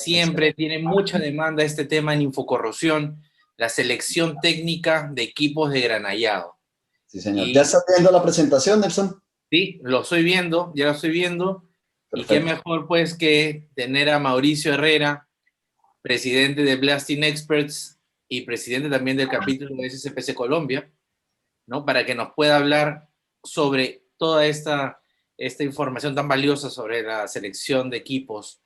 Siempre tiene mucha demanda este tema en Infocorrosión, la selección técnica de equipos de granallado. Sí, señor. ¿Ya estás viendo la presentación, Nelson? Sí, lo estoy viendo, ya lo estoy viendo. Perfecto. Y qué mejor pues que tener a Mauricio Herrera, presidente de Blasting Experts y presidente también del capítulo de SSPC Colombia, ¿no? Para que nos pueda hablar sobre toda esta información tan valiosa sobre la selección de equipos.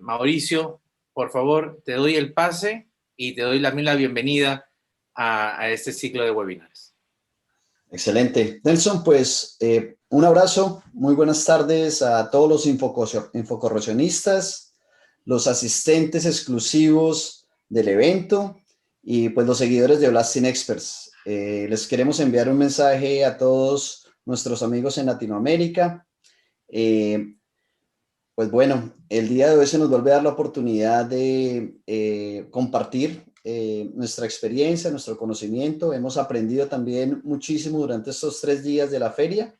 Mauricio, por favor, te doy el pase y te doy también la bienvenida a este ciclo de webinars. Excelente. Nelson, pues un abrazo, muy buenas tardes a todos los infocorrosionistas, los asistentes exclusivos del evento y pues los seguidores de Blasting Experts. Les queremos enviar un mensaje a todos nuestros amigos en Latinoamérica. Pues bueno, el día de hoy se nos vuelve a dar la oportunidad de compartir nuestra experiencia, nuestro conocimiento. Hemos aprendido también muchísimo durante estos 3 días de la feria.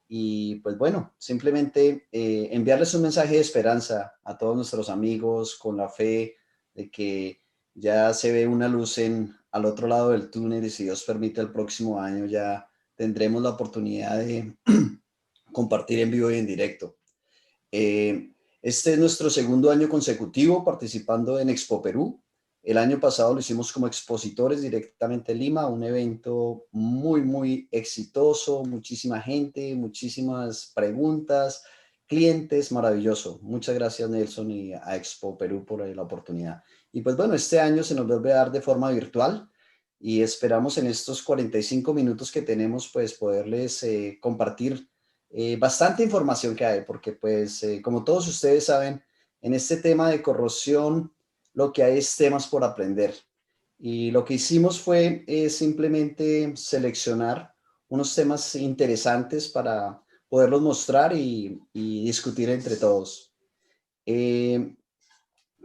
Y pues bueno, simplemente enviarles un mensaje de esperanza a todos nuestros amigos con la fe de que ya se ve una luz al otro lado del túnel y si Dios permite el próximo año ya tendremos la oportunidad de compartir en vivo y en directo. Este es nuestro segundo año consecutivo participando en Expo Perú. El año pasado lo hicimos como expositores directamente en Lima, un evento muy, muy exitoso, muchísima gente, muchísimas preguntas, clientes, maravilloso. Muchas gracias, Nelson, y a Expo Perú por la oportunidad. Y pues bueno, este año se nos vuelve a dar de forma virtual y esperamos en estos 45 minutos que tenemos, pues poderles compartir bastante información que hay, porque pues como todos ustedes saben, en este tema de corrosión lo que hay es temas por aprender. Y lo que hicimos fue simplemente seleccionar unos temas interesantes para poderlos mostrar y discutir entre todos.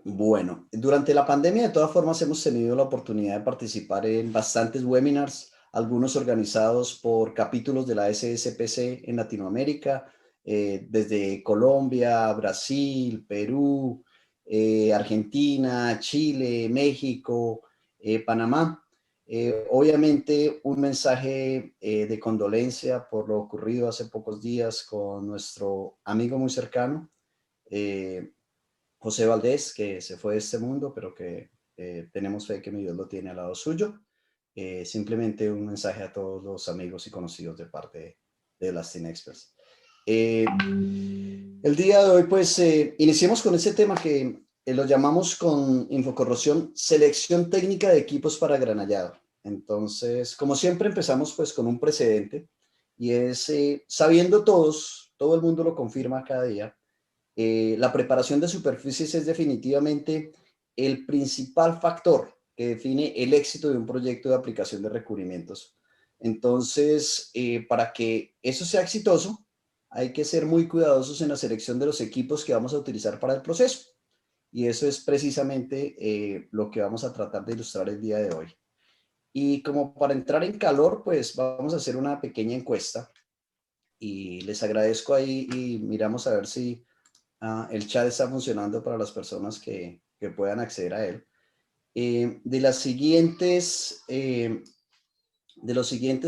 Bueno, durante la pandemia de todas formas hemos tenido la oportunidad de participar en bastantes webinars, algunos organizados por capítulos de la SSPC en Latinoamérica, desde Colombia, Brasil, Perú, Argentina, Chile, México, Panamá. Obviamente un mensaje de condolencia por lo ocurrido hace pocos días con nuestro amigo muy cercano, José Valdés, que se fue de este mundo, pero que tenemos fe que mi Dios lo tiene al lado suyo. Simplemente un mensaje a todos los amigos y conocidos de parte de Blasting Experts. El día de hoy, pues, iniciemos con ese tema que lo llamamos con Infocorrosión, selección técnica de equipos para granallado. Entonces, como siempre, empezamos pues con un precedente y es, sabiendo todos, todo el mundo lo confirma cada día, la preparación de superficies es definitivamente el principal factor que define el éxito de un proyecto de aplicación de recubrimientos. Entonces, para que eso sea exitoso, hay que ser muy cuidadosos en la selección de los equipos que vamos a utilizar para el proceso. Y eso es precisamente lo que vamos a tratar de ilustrar el día de hoy. Y como para entrar en calor, pues vamos a hacer una pequeña encuesta. Y les agradezco ahí y miramos a ver si el chat está funcionando para las personas que puedan acceder a él. De los siguientes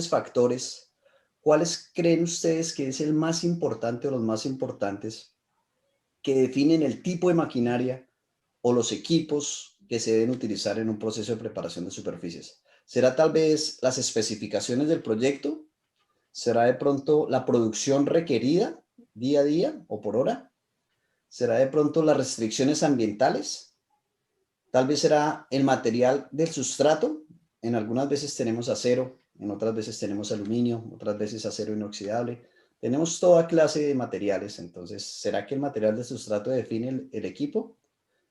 factores, ¿cuáles creen ustedes que es el más importante o los más importantes que definen el tipo de maquinaria o los equipos que se deben utilizar en un proceso de preparación de superficies? ¿Será tal vez las especificaciones del proyecto? ¿Será de pronto la producción requerida día a día o por hora? ¿Será de pronto las restricciones ambientales? Tal vez será el material del sustrato. En algunas veces tenemos acero, en otras veces tenemos aluminio, otras veces acero inoxidable. Tenemos toda clase de materiales. Entonces, ¿será que el material del sustrato define el equipo?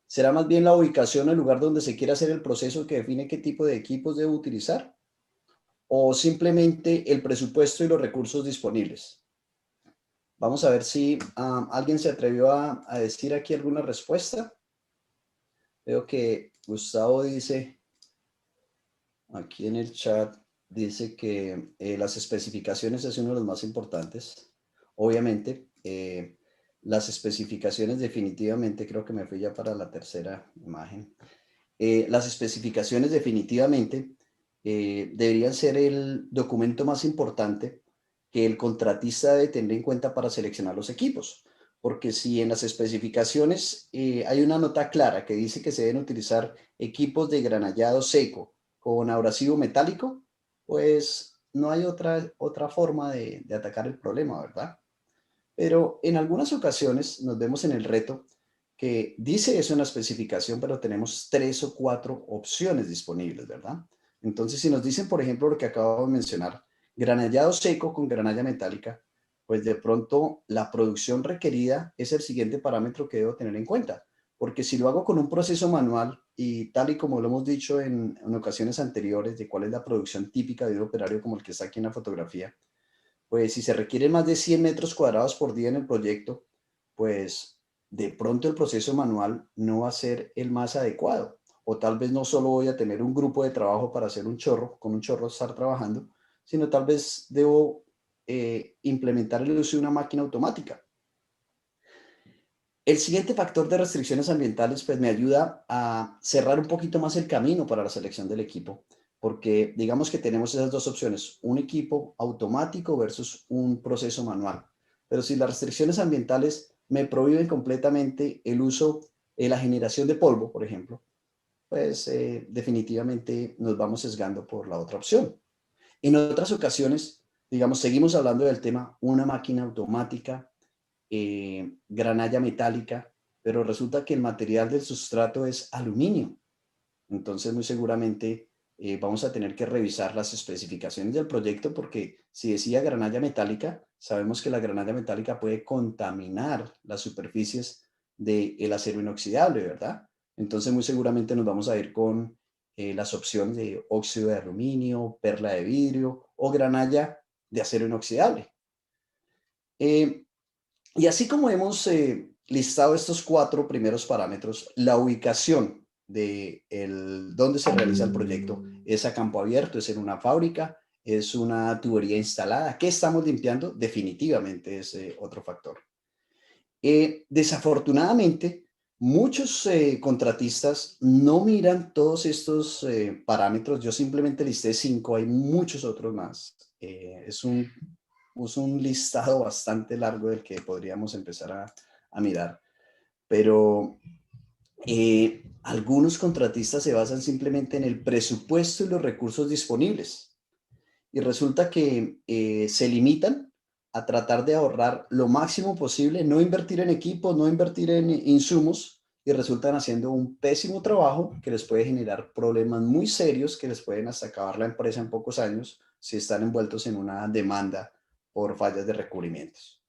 ¿Será más bien la ubicación, el lugar donde se quiere hacer el proceso que define qué tipo de equipos debo utilizar? ¿O simplemente el presupuesto y los recursos disponibles? Vamos a ver si alguien se atrevió a decir aquí alguna respuesta. Veo que Gustavo dice, aquí en el chat, dice que las especificaciones es uno de los más importantes. Obviamente, las especificaciones definitivamente, creo que me fui ya para la tercera imagen. Las especificaciones definitivamente deberían ser el documento más importante que el contratista debe tener en cuenta para seleccionar los equipos. Porque si en las especificaciones hay una nota clara que dice que se deben utilizar equipos de granallado seco con abrasivo metálico, pues no hay otra forma de atacar el problema, ¿verdad? Pero en algunas ocasiones nos vemos en el reto que dice eso en la especificación, pero tenemos 3 o 4 opciones disponibles, ¿verdad? Entonces, si nos dicen, por ejemplo, lo que acabo de mencionar, granallado seco con granalla metálica, pues de pronto la producción requerida es el siguiente parámetro que debo tener en cuenta. Porque si lo hago con un proceso manual y tal y como lo hemos dicho en ocasiones anteriores de cuál es la producción típica de un operario como el que está aquí en la fotografía, pues si se requieren más de 100 metros cuadrados por día en el proyecto, pues de pronto el proceso manual no va a ser el más adecuado. O tal vez no solo voy a tener un grupo de trabajo para hacer un chorro, con un chorro estar trabajando, sino tal vez debo implementar el uso de una máquina automática. El siguiente factor de restricciones ambientales pues me ayuda a cerrar un poquito más el camino para la selección del equipo, porque digamos que tenemos esas dos opciones, un equipo automático versus un proceso manual. Pero si las restricciones ambientales me prohíben completamente el uso, la generación de polvo, por ejemplo, pues definitivamente nos vamos sesgando por la otra opción. En otras ocasiones, digamos, seguimos hablando del tema una máquina automática, granalla metálica, pero resulta que el material del sustrato es aluminio. Entonces, muy seguramente vamos a tener que revisar las especificaciones del proyecto porque si decía granalla metálica, sabemos que la granalla metálica puede contaminar las superficies del acero inoxidable, ¿verdad? Entonces, muy seguramente nos vamos a ir con las opciones de óxido de aluminio, perla de vidrio o granalla de acero inoxidable. Y así como hemos listado estos 4 primeros parámetros, la ubicación de dónde se realiza el proyecto es a campo abierto, es en una fábrica, es una tubería instalada. ¿Qué estamos limpiando? Definitivamente es otro factor. Desafortunadamente, muchos contratistas no miran todos estos parámetros. Yo simplemente listé 5, hay muchos otros más. Es un listado bastante largo del que podríamos empezar a mirar, pero algunos contratistas se basan simplemente en el presupuesto y los recursos disponibles y resulta que se limitan a tratar de ahorrar lo máximo posible, no invertir en equipos, no invertir en insumos y resultan haciendo un pésimo trabajo que les puede generar problemas muy serios que les pueden hasta acabar la empresa en pocos años si están envueltos en una demanda por fallas de recubrimientos.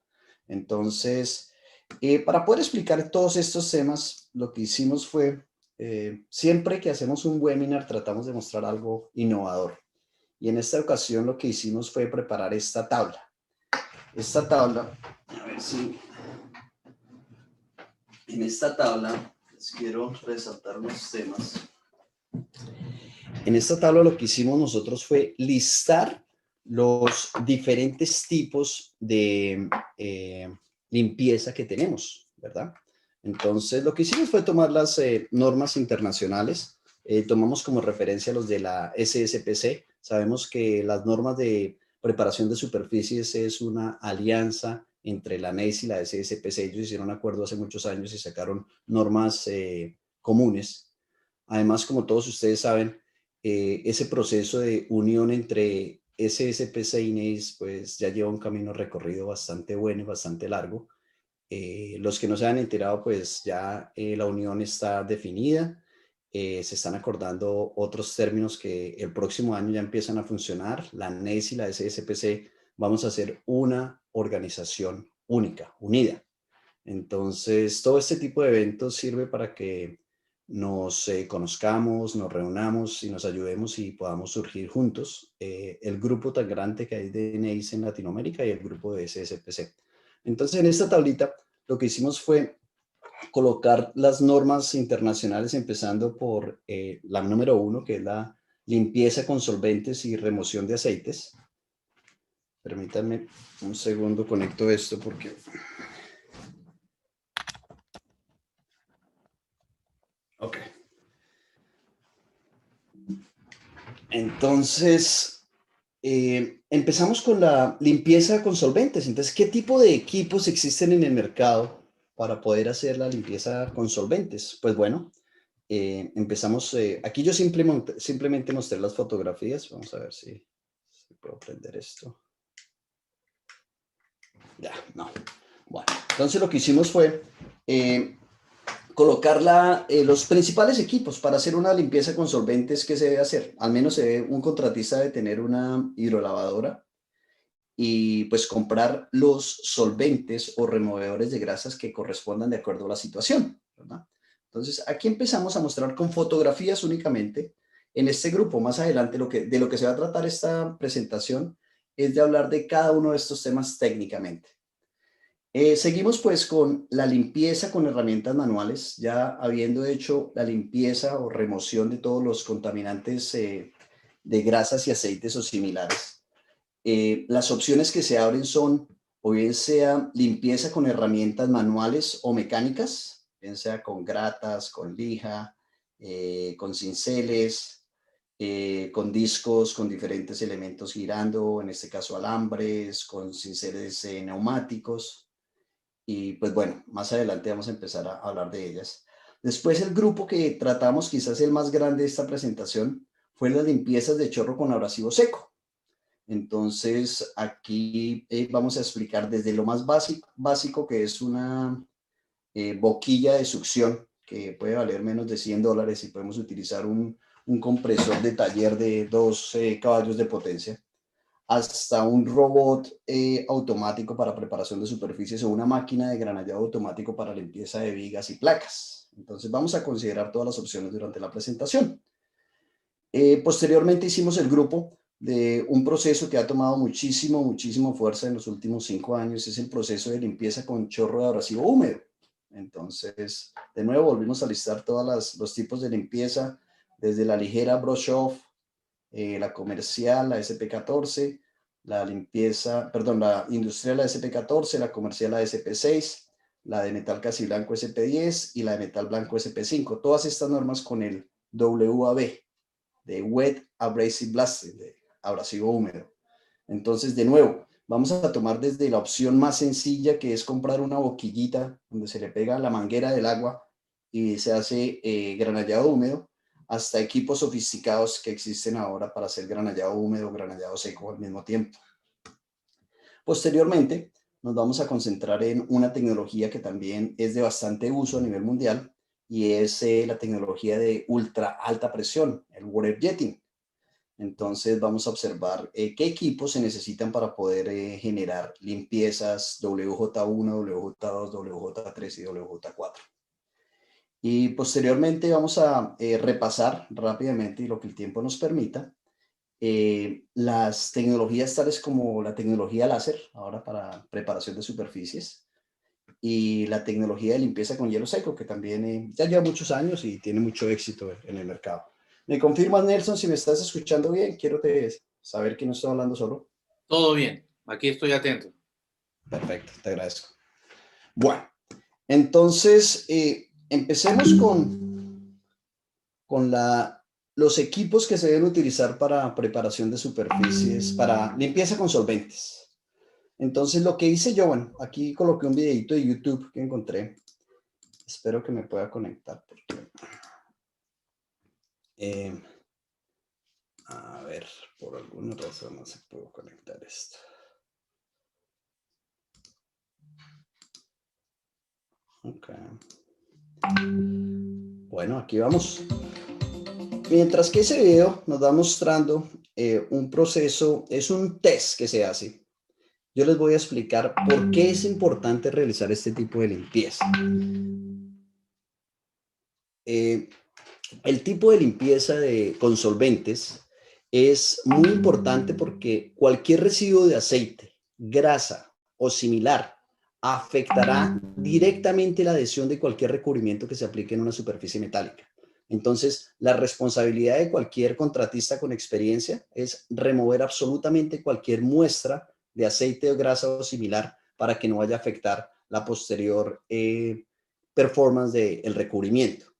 Entonces, para poder explicar todos estos temas, lo que hicimos fue, siempre que hacemos un webinar, tratamos de mostrar algo innovador. Y en esta ocasión lo que hicimos fue preparar esta tabla. Esta tabla, a ver si... En esta tabla les quiero resaltar unos temas. En esta tabla lo que hicimos nosotros fue listar los diferentes tipos de limpieza que tenemos, ¿verdad? Entonces, lo que hicimos fue tomar las normas internacionales, tomamos como referencia los de la SSPC. Sabemos que las normas de preparación de superficies es una alianza entre la NES y la SSPC. Ellos hicieron un acuerdo hace muchos años y sacaron normas comunes. Además, como todos ustedes saben, ese proceso de unión entre SSPC y NES pues ya lleva un camino recorrido bastante bueno y bastante largo. Los que no se han enterado, pues ya la unión está definida. Se están acordando otros términos que el próximo año ya empiezan a funcionar. La NES y la SSPC vamos a hacer una organización única, unida. Entonces, todo este tipo de eventos sirve para que nos conozcamos, nos reunamos y nos ayudemos y podamos surgir juntos el grupo tan grande que hay de NEIS en Latinoamérica y el grupo de SSPC. Entonces, en esta tablita lo que hicimos fue colocar las normas internacionales, empezando por la número 1, que es la limpieza con solventes y remoción de aceites. Permítanme un segundo, conecto esto porque... Entonces, empezamos con la limpieza con solventes. Entonces, ¿qué tipo de equipos existen en el mercado para poder hacer la limpieza con solventes? Pues bueno, empezamos, aquí yo simplemente mostré las fotografías. Vamos a ver si puedo prender esto. Ya, no. Bueno, entonces lo que hicimos fue colocar los principales equipos para hacer una limpieza con solventes que se debe hacer. Al menos un contratista debe tener una hidrolavadora y pues comprar los solventes o removedores de grasas que correspondan de acuerdo a la situación, ¿verdad? Entonces, aquí empezamos a mostrar con fotografías únicamente. En este grupo, más adelante, de lo que se va a tratar esta presentación es de hablar de cada uno de estos temas técnicamente. Seguimos pues con la limpieza con herramientas manuales, ya habiendo hecho la limpieza o remoción de todos los contaminantes de grasas y aceites o similares. Las opciones que se abren son o bien sea limpieza con herramientas manuales o mecánicas, bien sea con gratas, con lija, con cinceles, con discos, con diferentes elementos girando, en este caso alambres, con cinceles neumáticos. Y pues bueno, más adelante vamos a empezar a hablar de ellas. Después el grupo que tratamos, quizás el más grande de esta presentación, fue las limpiezas de chorro con abrasivo seco. Entonces aquí vamos a explicar desde lo más básico que es una boquilla de succión que puede valer menos de $100 y podemos utilizar un compresor de taller de 2 caballos de potencia, hasta un robot automático para preparación de superficies o una máquina de granallado automático para limpieza de vigas y placas. Entonces vamos a considerar todas las opciones durante la presentación. Posteriormente hicimos el grupo de un proceso que ha tomado muchísimo fuerza en los últimos 5 años, es el proceso de limpieza con chorro de abrasivo húmedo. Entonces, de nuevo, volvimos a listar todos los tipos de limpieza, desde la ligera brush off, la comercial, la SP14, la industrial, la SP14, la comercial, la SP6, la de metal casi blanco SP10 y la de metal blanco SP5. Todas estas normas con el WAB, de Wet Abrasive Blasting, de abrasivo húmedo. Entonces, de nuevo, vamos a tomar desde la opción más sencilla, que es comprar una boquillita donde se le pega la manguera del agua y se hace granallado húmedo, hasta equipos sofisticados que existen ahora para hacer granallado húmedo o granallado seco al mismo tiempo. Posteriormente, nos vamos a concentrar en una tecnología que también es de bastante uso a nivel mundial, y es la tecnología de ultra alta presión, el water jetting. Entonces vamos a observar qué equipos se necesitan para poder generar limpiezas WJ1, WJ2, WJ3 y WJ4. Y posteriormente vamos a repasar rápidamente, y lo que el tiempo nos permita, las tecnologías tales como la tecnología láser, ahora para preparación de superficies, y la tecnología de limpieza con hielo seco, que también ya lleva muchos años y tiene mucho éxito en el mercado. ¿Me confirmas, Nelson, si me estás escuchando bien? Quiero saber que no estoy hablando solo. Todo bien, aquí estoy atento. Perfecto, te agradezco. Bueno, entonces empecemos con los equipos que se deben utilizar para preparación de superficies, para limpieza con solventes. Entonces lo que hice yo, bueno, aquí coloqué un videito de YouTube que encontré. Espero que me pueda conectar porque... a ver, por alguna razón no se pudo conectar esto. Ok. Bueno, aquí vamos. Mientras que ese video nos va mostrando un proceso, es un test que se hace. Yo les voy a explicar por qué es importante realizar este tipo de limpieza. El tipo de limpieza con solventes es muy importante porque cualquier residuo de aceite, grasa o similar afectará directamente la adhesión de cualquier recubrimiento que se aplique en una superficie metálica. Entonces, la responsabilidad de cualquier contratista con experiencia es remover absolutamente cualquier muestra de aceite o grasa o similar para que no vaya a afectar la posterior performance del recubrimiento.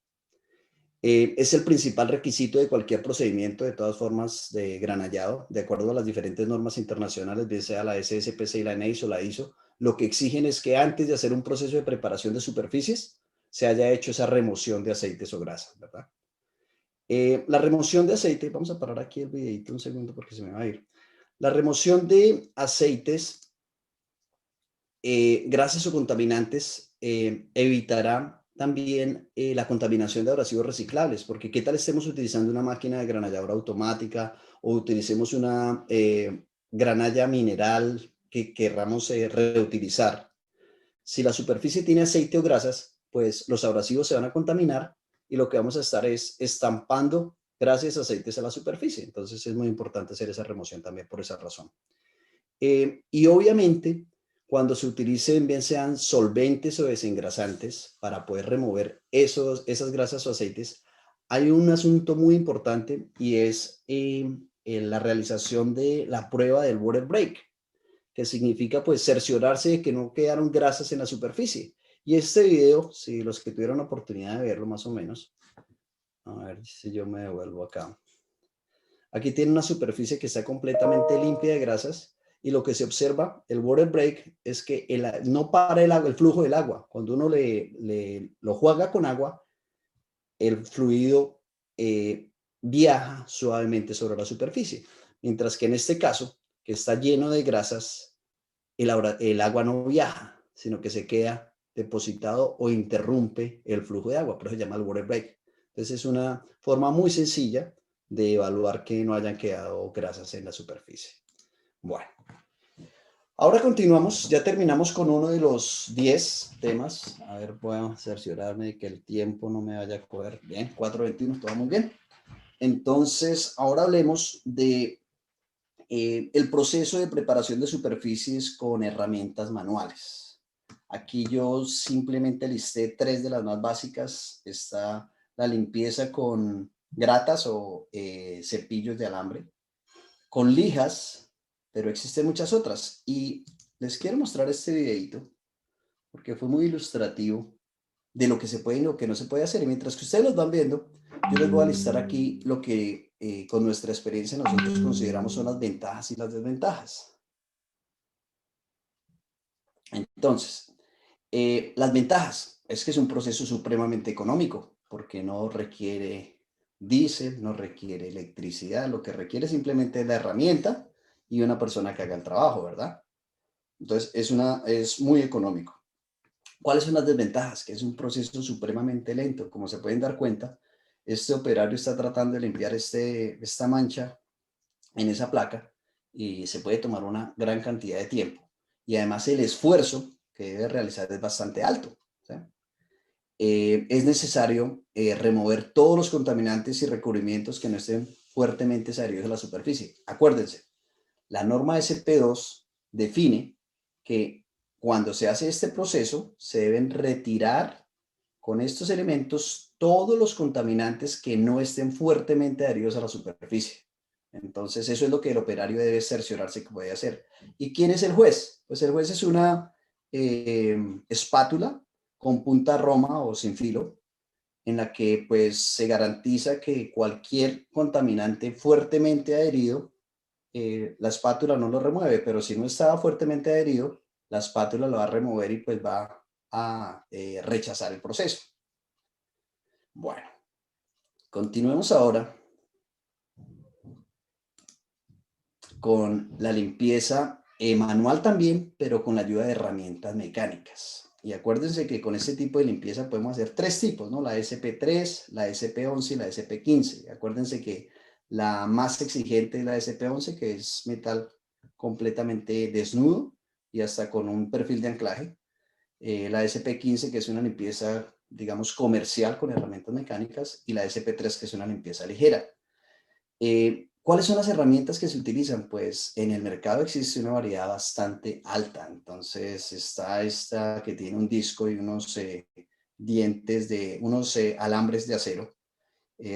Es el principal requisito de cualquier procedimiento, de todas formas, de granallado, de acuerdo a las diferentes normas internacionales, bien sea la SSPC y la NEIS o la ISO. Lo que exigen es que antes de hacer un proceso de preparación de superficies, se haya hecho esa remoción de aceites o grasas, ¿verdad? La remoción de aceite, vamos a parar aquí el videito un segundo porque se me va a ir. La remoción de aceites, grasas o contaminantes, evitará también la contaminación de abrasivos reciclables, porque qué tal estemos utilizando una máquina de granalladora automática o utilicemos una granalla mineral que querramos reutilizar. Si la superficie tiene aceite o grasas, pues los abrasivos se van a contaminar y lo que vamos a estar es estampando grasas, aceites a la superficie. Entonces es muy importante hacer esa remoción también por esa razón. Y obviamente, cuando se utilicen, bien sean solventes o desengrasantes, para poder remover esas grasas o aceites, hay un asunto muy importante y es la realización de la prueba del water break, que significa pues cerciorarse de que no quedaron grasas en la superficie. Y este video, si los que tuvieron la oportunidad de verlo más o menos, a ver si yo me devuelvo acá. Aquí tiene una superficie que está completamente limpia de grasas y lo que se observa, el water break, es que no para el flujo del agua. Cuando uno lo juega con agua, el fluido viaja suavemente sobre la superficie. Mientras que en este caso, que está lleno de grasas, el agua no viaja, sino que se queda depositado o interrumpe el flujo de agua. Por eso se llama el water break. Entonces es una forma muy sencilla de evaluar que no hayan quedado grasas en la superficie. Bueno, ahora continuamos, ya terminamos con uno de los 10 temas. A ver, voy a cerciorarme de que el tiempo no me vaya a coger. Bien, 4:21, todo muy bien. Entonces, ahora hablemos de el proceso de preparación de superficies con herramientas manuales. Aquí yo simplemente listé 3 de las más básicas. Está la limpieza con gratas o cepillos de alambre, con lijas, pero existen muchas otras. Y les quiero mostrar este videito porque fue muy ilustrativo de lo que se puede y lo que no se puede hacer. Y mientras que ustedes los van viendo, yo les voy a listar aquí lo que con nuestra experiencia nosotros consideramos son las ventajas y las desventajas. Entonces, las ventajas es que es un proceso supremamente económico porque no requiere diésel, no requiere electricidad, lo que requiere simplemente es la herramienta y una persona que haga el trabajo, ¿verdad? Entonces, es muy económico. ¿Cuáles son las desventajas? Que es un proceso supremamente lento. Como se pueden dar cuenta, este operario está tratando de limpiar esta mancha en esa placa y se puede tomar una gran cantidad de tiempo. Y además el esfuerzo que debe realizar es bastante alto. ¿Sí? Es necesario remover todos los contaminantes y recubrimientos que no estén fuertemente adheridos a la superficie. Acuérdense, la norma SP2 define que cuando se hace este proceso se deben retirar con estos elementos todos los contaminantes que no estén fuertemente adheridos a la superficie. Entonces eso es lo que el operario debe cerciorarse que puede hacer. ¿Y quién es el juez? Pues el juez es una espátula con punta roma o sin filo, en la que pues se garantiza que cualquier contaminante fuertemente adherido, la espátula no lo remueve, pero si no estaba fuertemente adherido, la espátula lo va a remover y pues va a rechazar el proceso. Bueno, continuemos ahora con la limpieza manual también, pero con la ayuda de herramientas mecánicas. Y acuérdense que con este tipo de limpieza podemos hacer 3 tipos, ¿no? La SP3, la SP11 y la SP15. Acuérdense que la más exigente es la SP11, que es metal completamente desnudo y hasta con un perfil de anclaje. La SP15, que es una limpieza, digamos, comercial con herramientas mecánicas, y la SP3, que es una limpieza ligera. ¿Cuáles son las herramientas que se utilizan? Pues en el mercado existe una variedad bastante alta. Entonces está esta que tiene un disco y unos unos alambres de acero,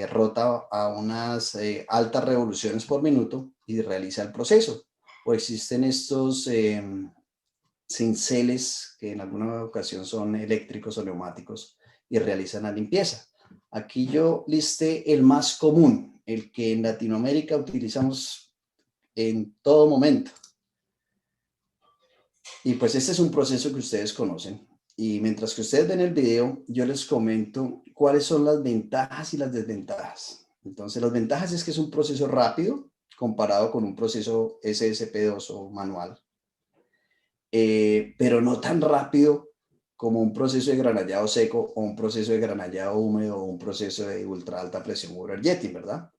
rota a unas altas revoluciones por minuto y realiza el proceso. O existen estos cinceles que en alguna ocasión son eléctricos o neumáticos y realizan la limpieza. Aquí yo listé el más común, el que en Latinoamérica utilizamos en todo momento. Y pues este es un proceso que ustedes conocen. Y mientras que ustedes ven el video, yo les comento cuáles son las ventajas y las desventajas. Entonces, las ventajas es que es un proceso rápido comparado con un proceso SSP2 o manual, pero no tan rápido como un proceso de granallado seco o un proceso de granallado húmedo o un proceso de ultra alta presión water jetting, ¿verdad?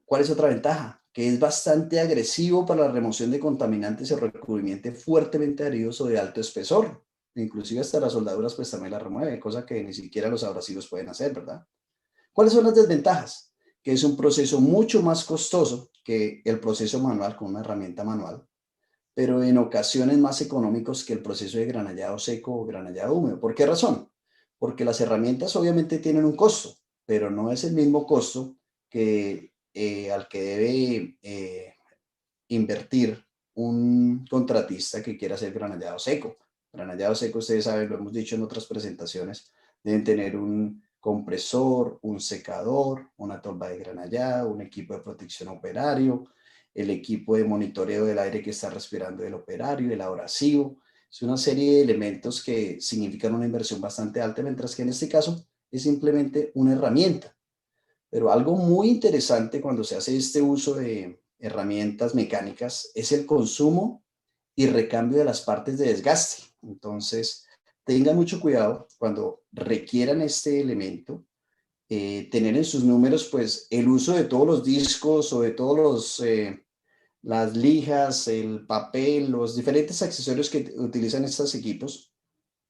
¿Cuál es otra ventaja? Que es bastante agresivo para la remoción de contaminantes y recubrimiento fuertemente adheridos o de alto espesor. Inclusive hasta las soldaduras pues también la remueve, cosa que ni siquiera los abrasivos pueden hacer, ¿verdad? ¿Cuáles son las desventajas? Que es un proceso mucho más costoso que el proceso manual con una herramienta manual, pero en ocasiones más económicos que el proceso de granallado seco o granallado húmedo. ¿Por qué razón? Porque las herramientas obviamente tienen un costo, pero no es el mismo costo que al que debe invertir un contratista que quiera hacer granallado seco. Granallado seco, ustedes saben, lo hemos dicho en otras presentaciones, deben tener un compresor, un secador, una tolva de granallado, un equipo de protección operario, el equipo de monitoreo del aire que está respirando el operario, el abrasivo. Es una serie de elementos que significan una inversión bastante alta, mientras que en este caso es simplemente una herramienta. Pero algo muy interesante cuando se hace este uso de herramientas mecánicas es el consumo y recambio de las partes de desgaste. Entonces, tengan mucho cuidado cuando requieran este elemento, tener en sus números pues el uso de todos los discos o de todos las lijas, el papel, los diferentes accesorios que utilizan estos equipos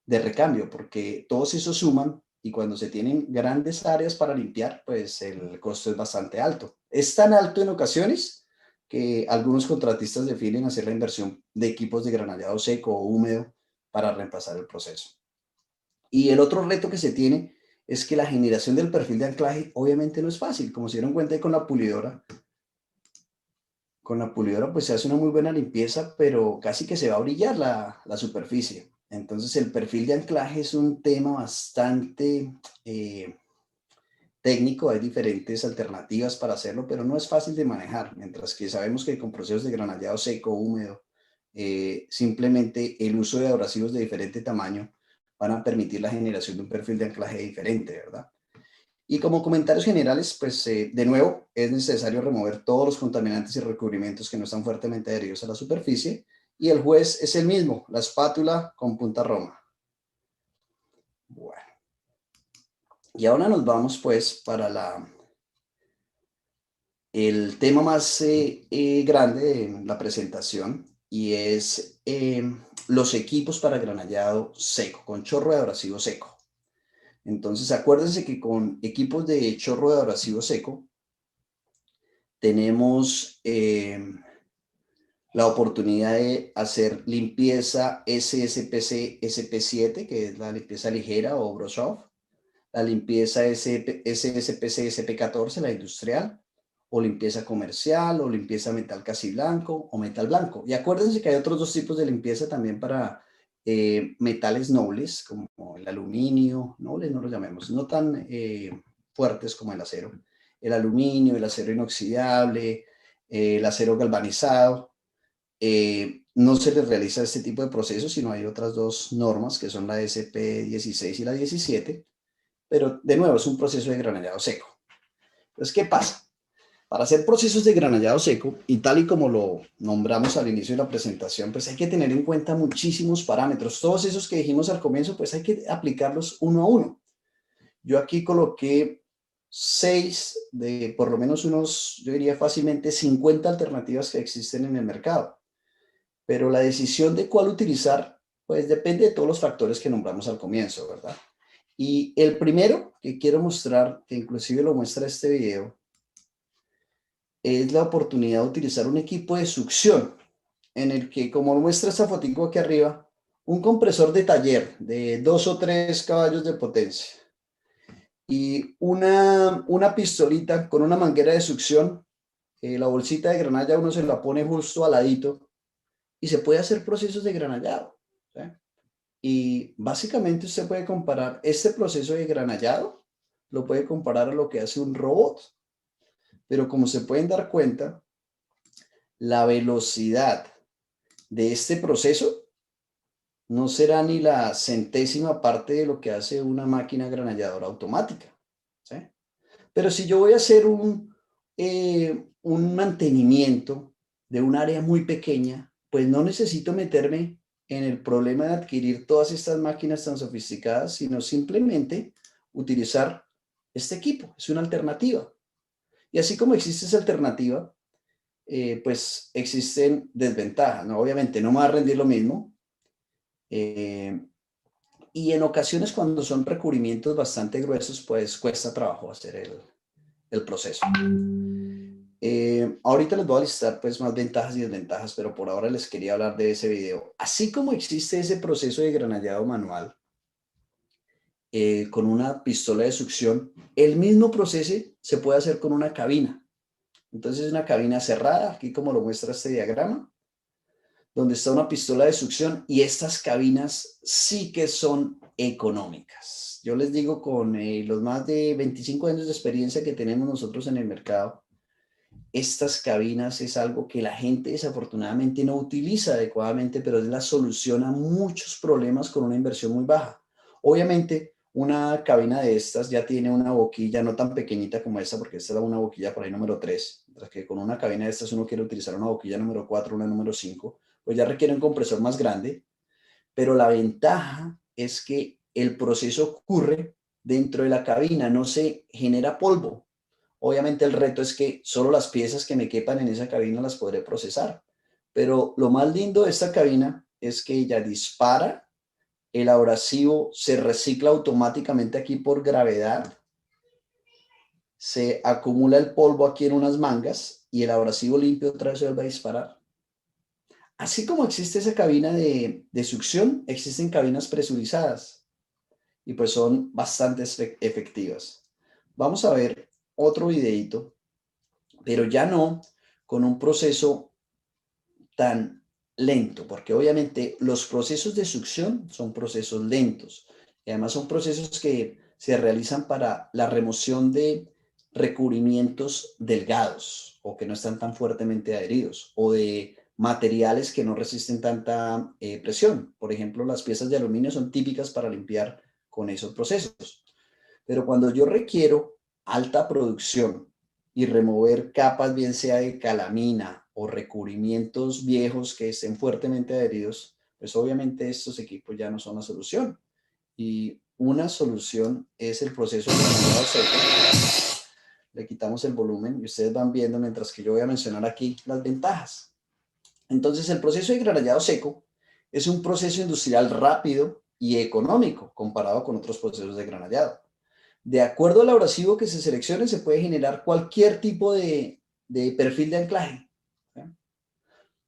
de recambio, porque todos esos suman y cuando se tienen grandes áreas para limpiar, pues el costo es bastante alto. Es tan alto en ocasiones que algunos contratistas definen hacer la inversión de equipos de granallado seco o húmedo para reemplazar el proceso. Y el otro reto que se tiene es que la generación del perfil de anclaje obviamente no es fácil. Como se dieron cuenta con la pulidora pues se hace una muy buena limpieza, pero casi que se va a brillar la superficie. Entonces el perfil de anclaje es un tema bastante técnico, hay diferentes alternativas para hacerlo, pero no es fácil de manejar, mientras que sabemos que con procesos de granallado seco, húmedo, simplemente el uso de abrasivos de diferente tamaño van a permitir la generación de un perfil de anclaje diferente, ¿verdad? Y como comentarios generales, pues de nuevo es necesario remover todos los contaminantes y recubrimientos que no están fuertemente adheridos a la superficie y el juez es el mismo, la espátula con punta roma. Bueno, y ahora nos vamos pues para el tema más grande de la presentación y es los equipos para granallado seco, con chorro de abrasivo seco. Entonces acuérdense que con equipos de chorro de abrasivo seco tenemos la oportunidad de hacer limpieza SSPC SP7, que es la limpieza ligera o brush off, la limpieza SSPC SP14, la industrial, o limpieza comercial, o limpieza metal casi blanco, o metal blanco. Y acuérdense que hay otros dos tipos de limpieza también para metales nobles, como el aluminio, nobles no lo llamemos, no tan fuertes como el acero. El aluminio, el acero inoxidable, el acero galvanizado. No se les realiza este tipo de procesos, sino hay otras dos normas, que son la SP16 y la 17, pero de nuevo es un proceso de granallado seco. Entonces, ¿qué pasa? Para hacer procesos de granallado seco, y tal y como lo nombramos al inicio de la presentación, pues hay que tener en cuenta muchísimos parámetros. Todos esos que dijimos al comienzo, pues hay que aplicarlos uno a uno. Yo aquí coloqué 6 de por lo menos unos, yo diría fácilmente 50 alternativas que existen en el mercado. Pero la decisión de cuál utilizar, pues depende de todos los factores que nombramos al comienzo, ¿verdad? Y el primero que quiero mostrar, que inclusive lo muestra este video, es la oportunidad de utilizar un equipo de succión en el que, como muestra esta fotico aquí arriba, un compresor de taller de 2 o 3 caballos de potencia y una pistolita con una manguera de succión, la bolsita de granalla uno se la pone justo al ladito y se puede hacer procesos de granallado, ¿sí? Y básicamente usted puede comparar este proceso de granallado, lo puede comparar a lo que hace un robot. Pero como se pueden dar cuenta, la velocidad de este proceso no será ni la centésima parte de lo que hace una máquina granalladora automática, ¿sí? Pero si yo voy a hacer un mantenimiento de un área muy pequeña, pues no necesito meterme en el problema de adquirir todas estas máquinas tan sofisticadas, sino simplemente utilizar este equipo. Es una alternativa. Y así como existe esa alternativa, pues existen desventajas, ¿no? Obviamente no me va a rendir lo mismo. Y en ocasiones cuando son recubrimientos bastante gruesos, pues cuesta trabajo hacer el proceso. Ahorita les voy a listar pues más ventajas y desventajas, pero por ahora les quería hablar de ese video. Así como existe ese proceso de granallado manual con una pistola de succión, el mismo proceso se puede hacer con una cabina. Entonces es una cabina cerrada, aquí como lo muestra este diagrama, donde está una pistola de succión y estas cabinas sí que son económicas. Yo les digo con los más de 25 años de experiencia que tenemos nosotros en el mercado, estas cabinas es algo que la gente desafortunadamente no utiliza adecuadamente, pero es la solución a muchos problemas con una inversión muy baja. Obviamente, una cabina de estas ya tiene una boquilla no tan pequeñita como esta, porque esta es una boquilla por ahí número 3, mientras que con una cabina de estas uno quiere utilizar una boquilla número 4, una número 5, pues ya requiere un compresor más grande, pero la ventaja es que el proceso ocurre dentro de la cabina, no se genera polvo. Obviamente el reto es que solo las piezas que me quepan en esa cabina las podré procesar. Pero lo más lindo de esta cabina es que ella dispara, el abrasivo se recicla automáticamente aquí por gravedad, se acumula el polvo aquí en unas mangas y el abrasivo limpio otra vez se vuelve a disparar. Así como existe esa cabina de succión, existen cabinas presurizadas y pues son bastante efectivas. Vamos a ver otro videito, pero ya no con un proceso tan lento, porque obviamente los procesos de succión son procesos lentos y además son procesos que se realizan para la remoción de recubrimientos delgados o que no están tan fuertemente adheridos o de materiales que no resisten tanta presión. Por ejemplo, las piezas de aluminio son típicas para limpiar con esos procesos. Pero cuando yo requiero alta producción y remover capas, bien sea de calamina o recubrimientos viejos que estén fuertemente adheridos, pues obviamente estos equipos ya no son la solución. Y una solución es el proceso de granulado seco. Le quitamos el volumen y ustedes van viendo mientras que yo voy a mencionar aquí las ventajas. Entonces, el proceso de granulado seco es un proceso industrial rápido y económico comparado con otros procesos de granulado. De acuerdo al abrasivo que se seleccione, se puede generar cualquier tipo de perfil de anclaje. ¿Sí?